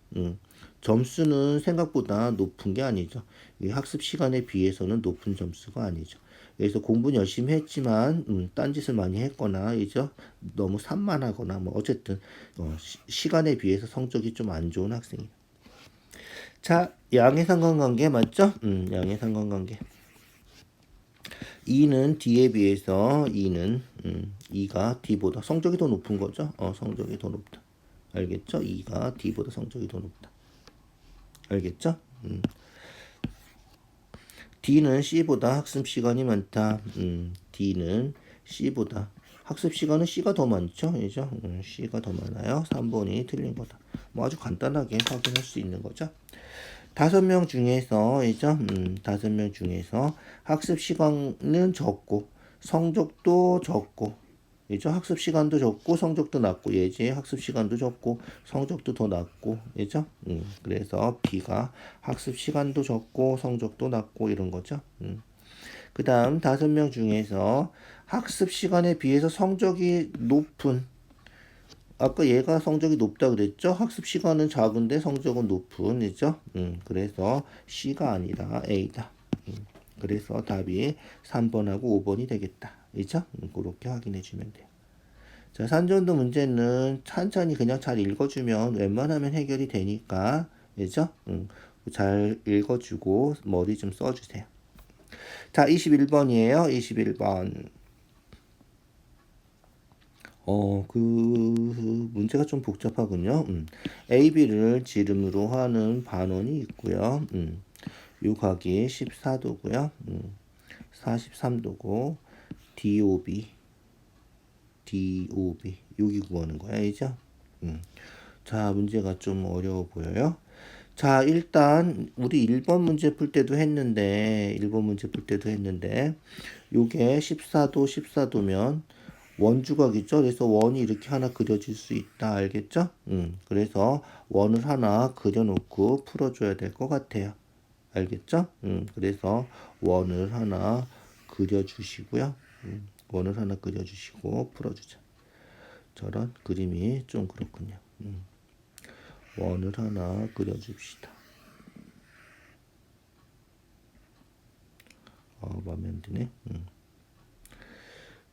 점수는 생각보다 높은 게 아니죠. 이 학습 시간에 비해서는 높은 점수가 아니죠. 그래서 공부는 열심히 했지만, 딴짓을 많이 했거나, 이죠? 너무 산만하거나, 뭐, 어쨌든, 시간에 비해서 성적이 좀 안 좋은 학생이에요. 자, 양의 상관관계 맞죠? 양의 상관관계. 2는 D에 비해서 2가 D보다 성적이 더 높은 거죠. 성적이 더 높다. 알겠죠? 2가 D보다 성적이 더 높다. 알겠죠? D는 C보다 학습 시간이 많다. D는 C보다 학습 시간은 C가 더 많죠? 그죠? C가 더 많아요. 3번이 틀린 거다. 뭐 아주 간단하게 확인할 수 있는 거죠. 5명 중에서, 이죠? 5명 중에서 학습 시간은 적고, 성적도 적고, 이죠? 학습 시간도 적고, 성적도 낮고, 예지? 학습 시간도 적고, 성적도 더 낮고, 이죠? 그래서 B가 학습 시간도 적고, 성적도 낮고, 이런 거죠. 그 다음 5명 중에서 학습 시간에 비해서 성적이 높은, 아까 얘가 성적이 높다 그랬죠? 학습 시간은 작은데 성적은 높은, 이죠? 그래서 C가 아니라 A다. 그래서 답이 3번하고 5번이 되겠다. 이죠? 그렇게 확인해 주면 돼요. 자, 산전도 문제는 천천히 그냥 잘 읽어주면 웬만하면 해결이 되니까, 이죠? 잘 읽어주고 머리 좀 써주세요. 자, 21번이에요. 21번. 그 문제가 좀 복잡하군요. A, B를 지름으로 하는 반원이 있고요. 요 각이 14도고요. 43도고 DOB 여기 구하는 거야, 이죠? 자, 문제가 좀 어려워 보여요. 자, 일단 우리 1번 문제 풀 때도 했는데 요게 14도면 원주각이죠. 그래서 원이 이렇게 하나 그려질 수 있다. 알겠죠? 그래서 원을 하나 그려놓고 풀어줘야 될 것 같아요. 알겠죠? 그래서 원을 하나 그려주시고요. 원을 하나 그려주시고 풀어주자. 저런 그림이 좀 그렇군요. 원을 하나 그려줍시다. 마음에 안 드네.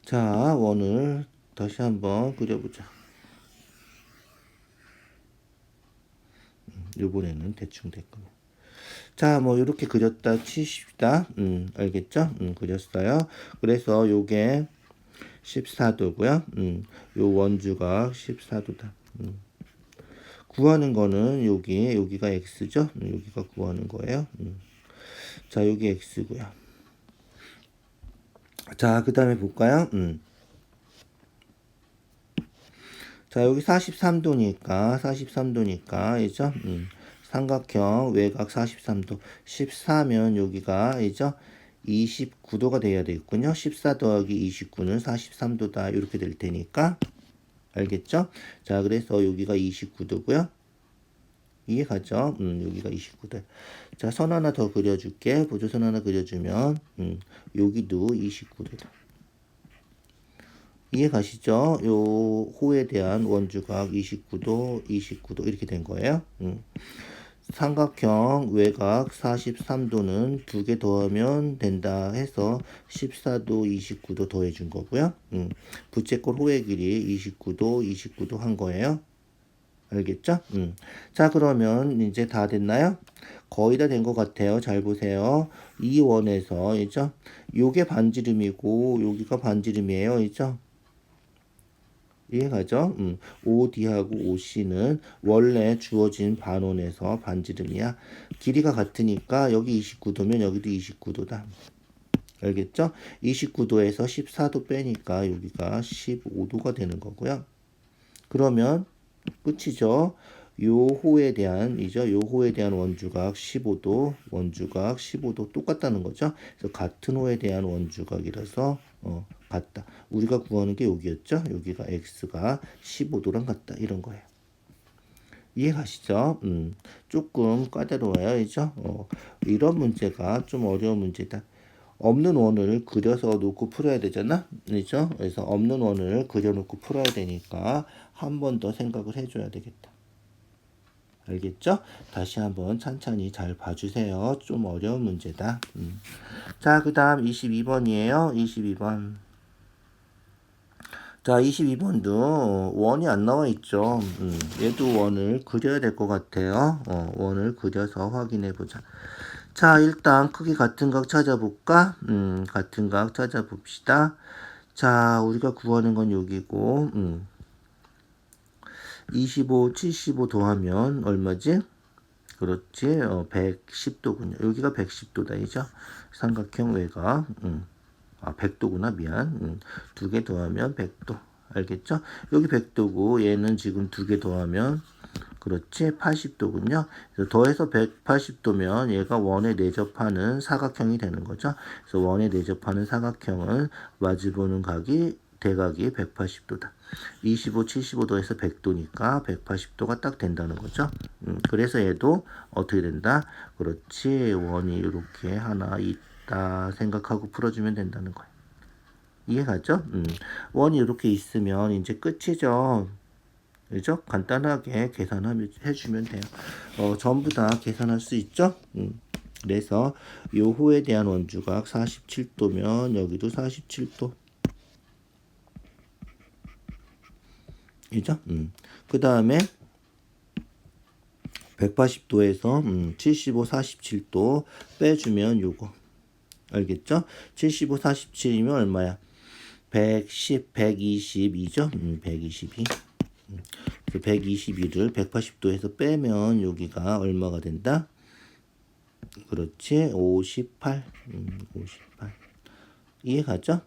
자, 원을 다시 한번 그려보자. 이번에는 대충 됐군요. 자, 뭐 이렇게 그렸다 치십시다. 알겠죠? 그렸어요. 그래서 요게 14도고요. 요 원주각 14도다. 구하는 거는 여기가 x죠? 여기가 구하는 거예요. 자, 여기 x고요. 자, 그 다음에 볼까요? 자, 여기 43도니까, 이죠? 삼각형 외곽 43도. 14면 여기가, 이죠? 29도가 돼야 되겠군요. 14 더하기 29는 43도다. 이렇게 될 테니까. 알겠죠? 자, 그래서 여기가 29도고요. 이해 가죠? 여기가 29도. 자, 선 하나 더 그려줄게. 보조선 하나 그려주면, 여기도 29도다. 이해 가시죠? 요 호에 대한 원주각 29도, 29도 이렇게 된 거예요. 삼각형 외곽 43도는 두 개 더하면 된다 해서 14도, 29도 더해준 거고요. 부채꼴 호의 길이 29도 한 거예요. 알겠죠? 자, 그러면 이제 다 됐나요? 거의 다 된 것 같아요. 잘 보세요. 이 원에서, 이죠? 요게 반지름이고, 여기가 반지름이에요. 이죠? 이해가죠? OD하고 OC는 원래 주어진 반원에서 반지름이야. 길이가 같으니까 여기 29도면 여기도 29도다. 알겠죠? 29도에서 14도 빼니까 여기가 15도가 되는 거고요. 그러면 끝이죠. 요 호에 대한 원주각 15도 똑같다는 거죠. 그래서 같은 호에 대한 원주각이라서 같다. 우리가 구하는 게 여기였죠. 여기가 x가 15도랑 같다. 이런 거예요. 이해 가시죠? 조금 까다로워요. 이죠? 이런 문제가 좀 어려운 문제다. 없는 원을 그려서 놓고 풀어야 되잖아. 그렇죠? 그래서 없는 원을 그려놓고 풀어야 되니까 한 번 더 생각을 해줘야 되겠다. 알겠죠? 다시 한번 천천히 잘 봐주세요. 좀 어려운 문제다. 자, 그 다음 22번이에요. 22번. 자, 22번도 원이 안 나와 있죠. 얘도 원을 그려야 될 것 같아요. 원을 그려서 확인해 보자. 자, 일단 크기 같은 각 찾아볼까? 같은 각 찾아봅시다. 자, 우리가 구하는 건 여기고, 25, 75 더하면 얼마지? 그렇지, 110도군요. 여기가 110도다, 이죠? 삼각형 외곽, 100도구나, 미안. 두 개 더하면 100도. 알겠죠? 여기 100도고, 얘는 지금 두 개 더하면, 그렇지, 80도군요. 그래서 더해서 180도면 얘가 원에 내접하는 사각형이 되는 거죠. 그래서 원에 내접하는 사각형은 마주보는 각이 대각이 180도다. 25, 75도에서 100도니까 180도가 딱 된다는 거죠. 그래서 얘도 어떻게 된다? 그렇지, 원이 이렇게 하나 있다 생각하고 풀어주면 된다는 거예요. 이해가죠? 원이 이렇게 있으면 이제 끝이죠. 그죠? 간단하게 계산해주면 돼요. 전부 다 계산할 수 있죠? 그래서 요 호에 대한 원주각 47도면 여기도 47도. 그죠? 그 다음에 180도에서 75, 47도 빼주면 요거. 알겠죠? 75, 47이면 얼마야? 110, 122죠? 122. 122를 180도에서 빼면 여기가 얼마가 된다? 그렇지, 58. 58. 이해가죠?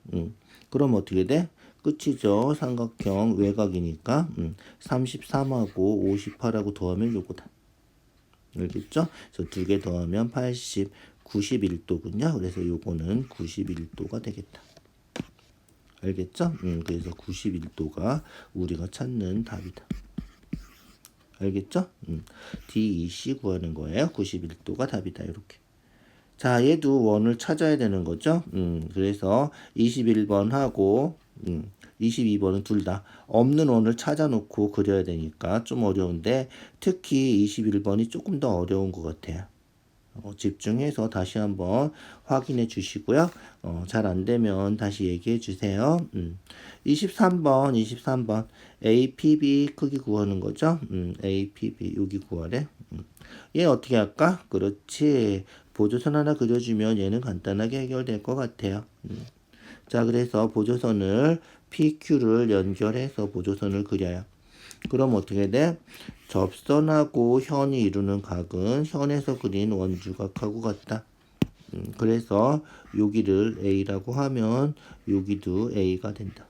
그럼 어떻게 돼? 끝이죠. 삼각형 외곽이니까 33하고 58하고 더하면 요거다. 알겠죠? 그래서 두 개 더하면 80, 91도군요. 그래서 요거는 91도가 되겠다. 알겠죠? 그래서 91도가 우리가 찾는 답이다. 알겠죠? D, E, C 구하는 거예요. 91도가 답이다. 이렇게. 자, 얘도 원을 찾아야 되는 거죠. 그래서 21번 하고 22번은 둘 다 없는 원을 찾아놓고 그려야 되니까 좀 어려운데 특히 21번이 조금 더 어려운 것 같아요. 집중해서 다시 한번 확인해 주시고요. 잘 안 되면 다시 얘기해 주세요. 23번 APB 크기 구하는 거죠. APB 여기 구하래. 얘 어떻게 할까? 그렇지. 보조선 하나 그려주면 얘는 간단하게 해결될 것 같아요. 자, 그래서 보조선을 PQ를 연결해서 보조선을 그려요. 그럼 어떻게 돼? 접선하고 현이 이루는 각은 현에서 그린 원주각하고 같다. 그래서 여기를 A라고 하면 여기도 A가 된다.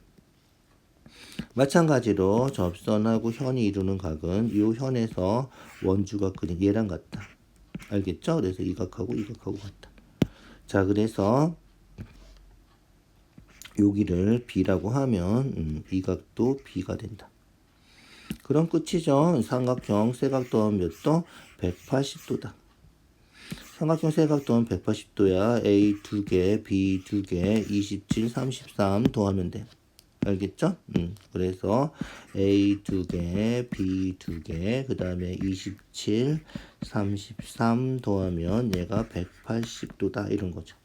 마찬가지로 접선하고 현이 이루는 각은 이 현에서 원주각 그린 얘랑 같다. 알겠죠? 그래서 이 각하고 이 각하고 같다. 자, 그래서 여기를 B라고 하면 이 각도 B가 된다. 그럼 끝이죠. 삼각형 세각도는 몇 도? 180도다. 삼각형 세각도는 180도야. A 2개, B 2개, 27, 33 더하면 돼. 알겠죠? 그래서 A 2개, B 2개, 그 다음에 27, 33 더하면 얘가 180도다. 이런 거죠.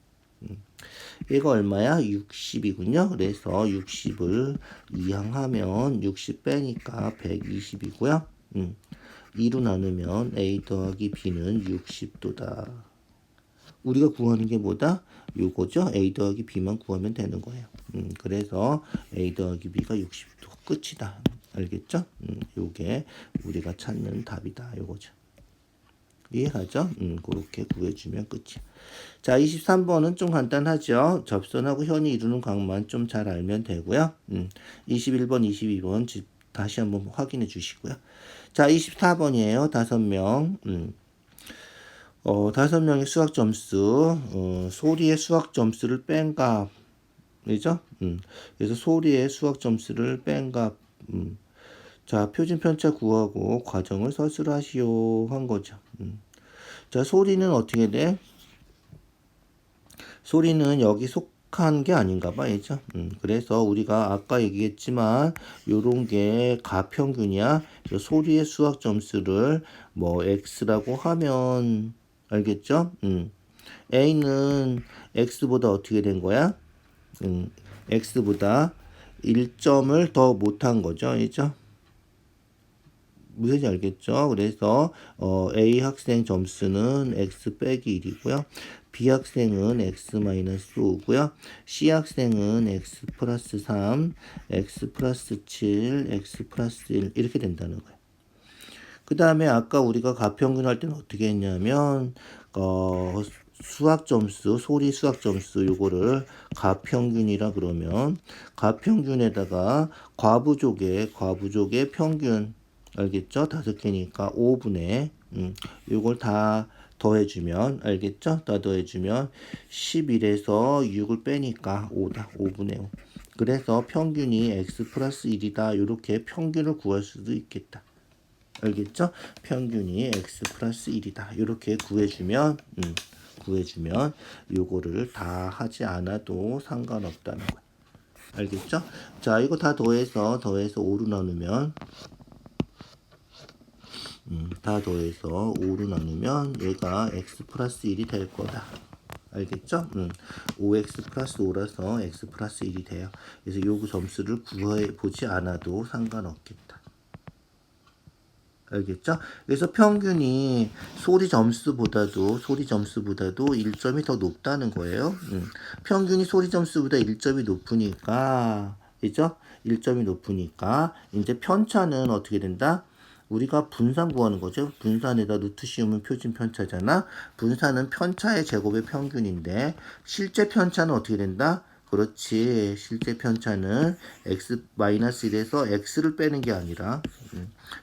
얘가 얼마야? 60이군요. 그래서 60을 이항하면 60 빼니까 120이고요. 2로 나누면 A 더하기 B는 60도다. 우리가 구하는 게 뭐다? 요거죠? A 더하기 B만 구하면 되는 거예요. 그래서 A 더하기 B가 60도 끝이다. 알겠죠? 요게 우리가 찾는 답이다. 요거죠. 이해하죠? 그렇게 구해주면 끝이야. 자, 23번은 좀 간단하죠? 접선하고 현이 이루는 각만 좀 잘 알면 되고요. 21번, 22번 다시 한번 확인해 주시고요. 자, 24번이에요. 5명. 5명의 수학 점수, 소리의 수학 점수를 뺀 값, 그죠? 그래서 소리의 수학 점수를 뺀 값, 자, 표준 편차 구하고 과정을 서술하시오 한 거죠. 자, 소리는 어떻게 돼? 소리는 여기 속한 게 아닌가 봐, 그죠? 그래서 우리가 아까 얘기했지만 요런 게 가평균이야. 소리의 수학 점수를 뭐 x라고 하면 알겠죠? a는 x보다 어떻게 된 거야? x보다 1점을 더 못한 거죠, 그죠? 무슨지 알겠죠? 그래서 A 학생 점수는 x 빼기 1이고요. B 학생은 x 마이너스 5고요. C 학생은 x 플러스 3, x 플러스 7, x 플러스 1 이렇게 된다는 거예요. 그 다음에 아까 우리가 가평균 할 때는 어떻게 했냐면 수학 점수, 소리 수학 점수 요거를 가평균이라 그러면 가평균에다가 과부족의 평균 알겠죠? 5개니까 5분의 요걸 다 더해주면 알겠죠? 다 더해주면 11에서 6을 빼니까 5다. 5분의 5. 그래서 평균이 x 플러스 1이다. 이렇게 평균을 구할 수도 있겠다. 알겠죠? 평균이 x 플러스 1이다. 이렇게 구해주면 요거를 다 하지 않아도 상관없다는 거야. 알겠죠? 자, 이거 다 더해서 5로 나누면 다 더해서 5로 나누면 얘가 x 플러스 1이 될 거다. 알겠죠? 5x 플러스 5라서 x 플러스 1이 돼요. 그래서 요구 점수를 구해 보지 않아도 상관없겠다. 알겠죠? 그래서 평균이 소리 점수보다도 1점이 더 높다는 거예요. 평균이 소리 점수보다 1점이 높으니까, 그죠? 1점이 높으니까 이제 편차는 어떻게 된다? 우리가 분산 구하는 거죠. 분산에다 루트 씌우면 표준 편차잖아. 분산은 편차의 제곱의 평균인데 실제 편차는 어떻게 된다? 그렇지. 실제 편차는 x-1에서 x를 빼는 게 아니라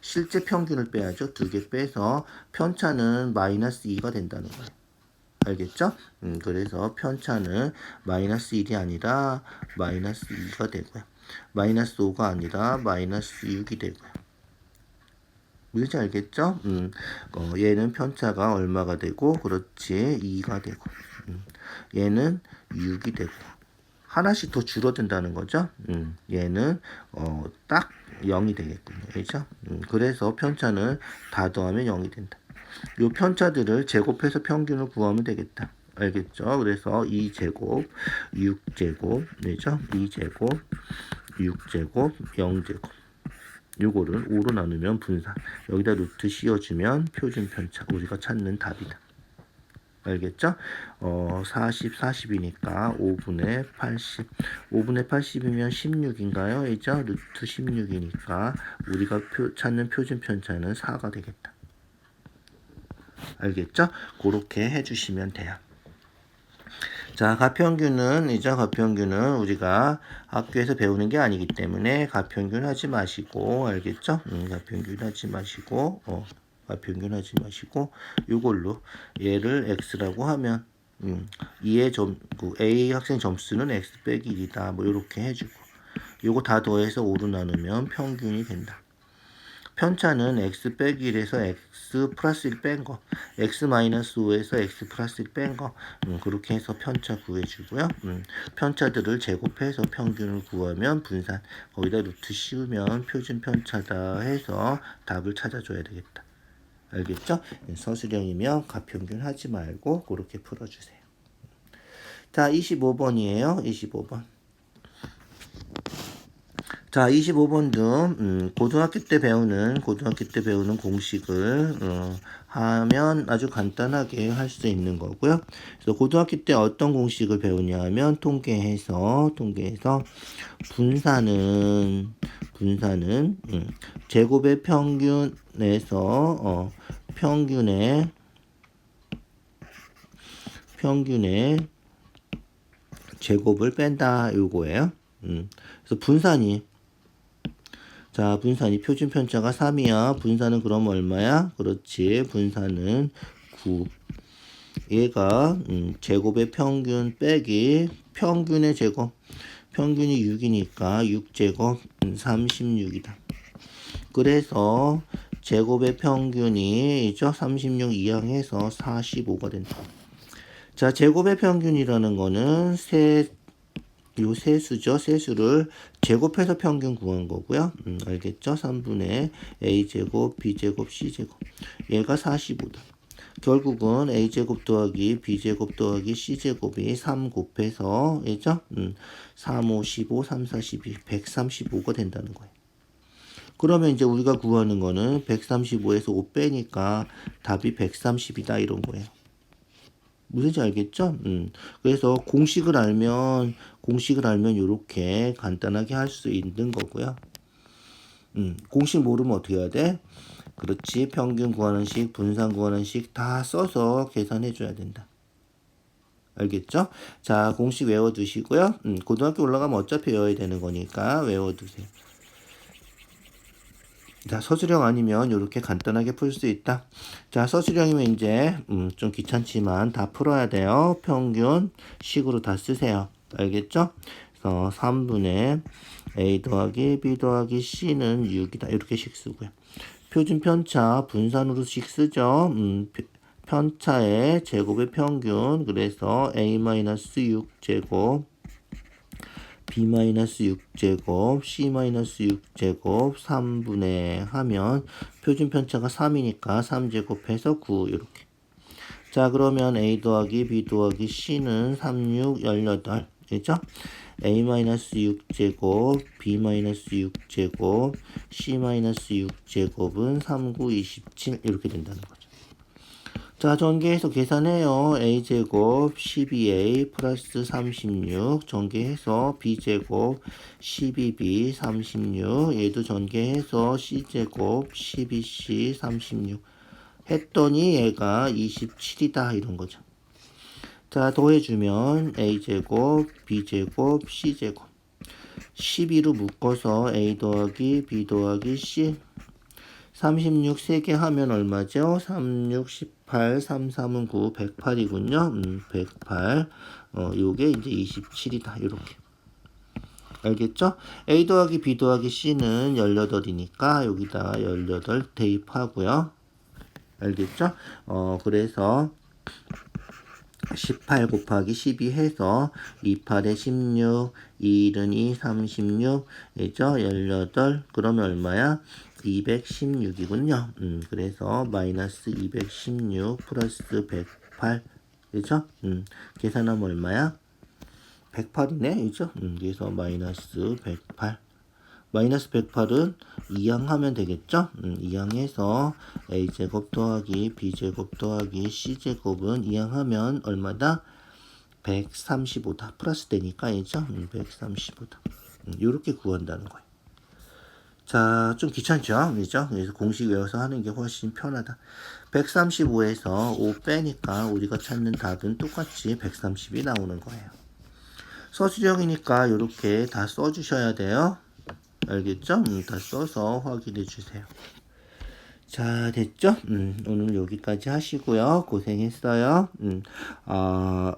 실제 평균을 빼야죠. 2개 빼서 편차는 마이너스 2가 된다는 거예요. 알겠죠? 그래서 편차는 마이너스 1이 아니라 마이너스 2가 되고요. 마이너스 5가 아니라 마이너스 6이 되고요. 무슨 알겠죠? 얘는 편차가 얼마가 되고 그렇지 2가 되고 얘는 6이 되고 하나씩 더 줄어든다는 거죠. 얘는 딱 0이 되겠군요. 그렇죠? 그래서 편차는 다 더하면 0이 된다. 이 편차들을 제곱해서 평균을 구하면 되겠다. 알겠죠? 그래서 2제곱, 6제곱, 그죠? 2제곱, 6제곱, 0제곱. 요거를 5로 나누면 분산. 여기다 루트 씌워주면 표준 편차. 우리가 찾는 답이다. 알겠죠? 40, 40이니까 5분의 80. 5분의 80이면 16인가요? 그죠? 루트 16이니까 우리가 찾는 표준 편차는 4가 되겠다. 알겠죠? 그렇게 해주시면 돼요. 자, 가평균은 우리가 학교에서 배우는 게 아니기 때문에 가평균 하지 마시고, 알겠죠? 가평균 하지 마시고, 가평균 하지 마시고, 요걸로 얘를 x라고 하면, A 학생 점수는 x 빼기 1이다. 뭐, 요렇게 해주고, 요거 다 더해서 5로 나누면 평균이 된다. 편차는 x 빼기 1에서 x 플러스 1 뺀 거, x 마이너스 5에서 x 플러스 1 뺀 거, 그렇게 해서 편차 구해주고요. 편차들을 제곱해서 평균을 구하면 분산, 거기다 루트 씌우면 표준 편차다 해서 답을 찾아줘야 되겠다. 알겠죠? 서술형이면 가평균 하지 말고 그렇게 풀어주세요. 자, 25번이에요. 25번. 자, 25번도 고등학교 때 배우는 공식을 하면 아주 간단하게 할 수 있는 거고요. 그래서 고등학교 때 어떤 공식을 배우냐 하면 통계에서 분산은 제곱의 평균에서 평균의 제곱을 뺀다 요거예요. 그래서 분산이 표준 편차가 3이야. 분산은 그럼 얼마야? 그렇지. 분산은 9. 얘가 제곱의 평균 빼기 평균의 제곱. 평균이 6이니까 6제곱 36이다. 그래서 제곱의 평균이 36 이항해서 45가 된다. 자, 제곱의 평균이라는 거는 세수죠. 세수를 제곱해서 평균 구한 거고요. 알겠죠? 3분의 a제곱, b제곱, c제곱. 얘가 45다. 결국은 a제곱 더하기 b제곱 더하기 c제곱이 3 곱해서, 그죠? 3, 5, 15, 3, 4, 12, 135가 된다는 거예요. 그러면 이제 우리가 구하는 거는 135에서 5 빼니까 답이 130이다 이런 거예요. 무슨지 알겠죠? 그래서 공식을 알면 이렇게 간단하게 할 수 있는 거고요. 공식 모르면 어떻게 해야 돼? 그렇지. 평균 구하는 식, 분산 구하는 식 다 써서 계산해 줘야 된다. 알겠죠? 자, 공식 외워두시고요. 고등학교 올라가면 어차피 외워야 되는 거니까 외워두세요. 자, 서술형 아니면 이렇게 간단하게 풀 수 있다. 자, 서술형이면 이제 좀 귀찮지만 다 풀어야 돼요. 평균 식으로 다 쓰세요. 알겠죠? 그래서 3분의 a 더하기 b 더하기 c는 6이다. 이렇게씩 쓰고요. 표준 편차 분산으로씩 쓰죠. 편차의 제곱의 평균. 그래서 a-6제곱 b-6제곱, c-6제곱 3분의 하면 표준 편차가 3이니까 3제곱해서 9 이렇게. 자, 그러면 a 더하기 b 더하기 c는 3, 6, 18. 그죠? a-6제곱, b-6제곱, c-6제곱은 3, 9, 27 이렇게 된다는 거죠. 자, 전개해서 계산해요. a제곱 12a 플러스 36 전개해서 b제곱 12b 36 얘도 전개해서 c제곱 12c 36 했더니 얘가 27이다 이런 거죠. 자, 더해주면 a제곱 b제곱 c제곱 12로 묶어서 a 더하기 b 더하기 c 36 3개 하면 얼마죠? 3, 6, 18, 3, 3은 9, 108이군요. 108. 요게 이제 27이다. 이렇게. 알겠죠? A 더하기 B 더하기 C는 18이니까 여기다가 18 대입하고요. 알겠죠? 그래서 18 곱하기 12 해서 28에 16, 2는 2, 36, 그죠? 18, 그러면 얼마야? 216이군요. 그래서 마이너스 216 플러스 108, 그죠? 계산하면 얼마야? 108이네, 그죠? 그래서 마이너스 108. 마이너스 108은 이항하면 되겠죠? 이항해서 a제곱 더하기 b제곱 더하기 c제곱은 이항하면 얼마다? 135다. 플러스 되니까, 이죠? 135다. 요렇게 구한다는 거예요. 자, 좀 귀찮죠? 그죠? 그래서 공식 외워서 하는 게 훨씬 편하다. 135에서 5 빼니까 우리가 찾는 답은 똑같이 130이 나오는 거예요. 서술형이니까 이렇게 다 써주셔야 돼요. 알겠죠? 다 써서 확인해 주세요. 자, 됐죠? 오늘 여기까지 하시고요. 고생했어요.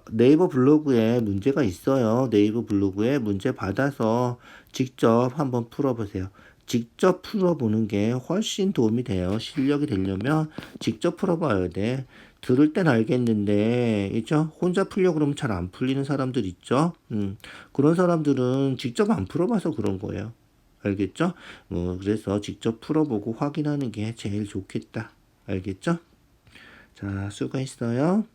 네이버 블로그에 문제가 있어요. 네이버 블로그에 문제 받아서 직접 한번 풀어보세요. 직접 풀어보는 게 훨씬 도움이 돼요. 실력이 되려면 직접 풀어봐야 돼. 들을 땐 알겠는데, 있죠? 혼자 풀려고 그러면 잘 안 풀리는 사람들 있죠? 그런 사람들은 직접 안 풀어봐서 그런 거예요. 알겠죠? 그래서 직접 풀어보고 확인하는 게 제일 좋겠다. 알겠죠? 자, 수고했어요.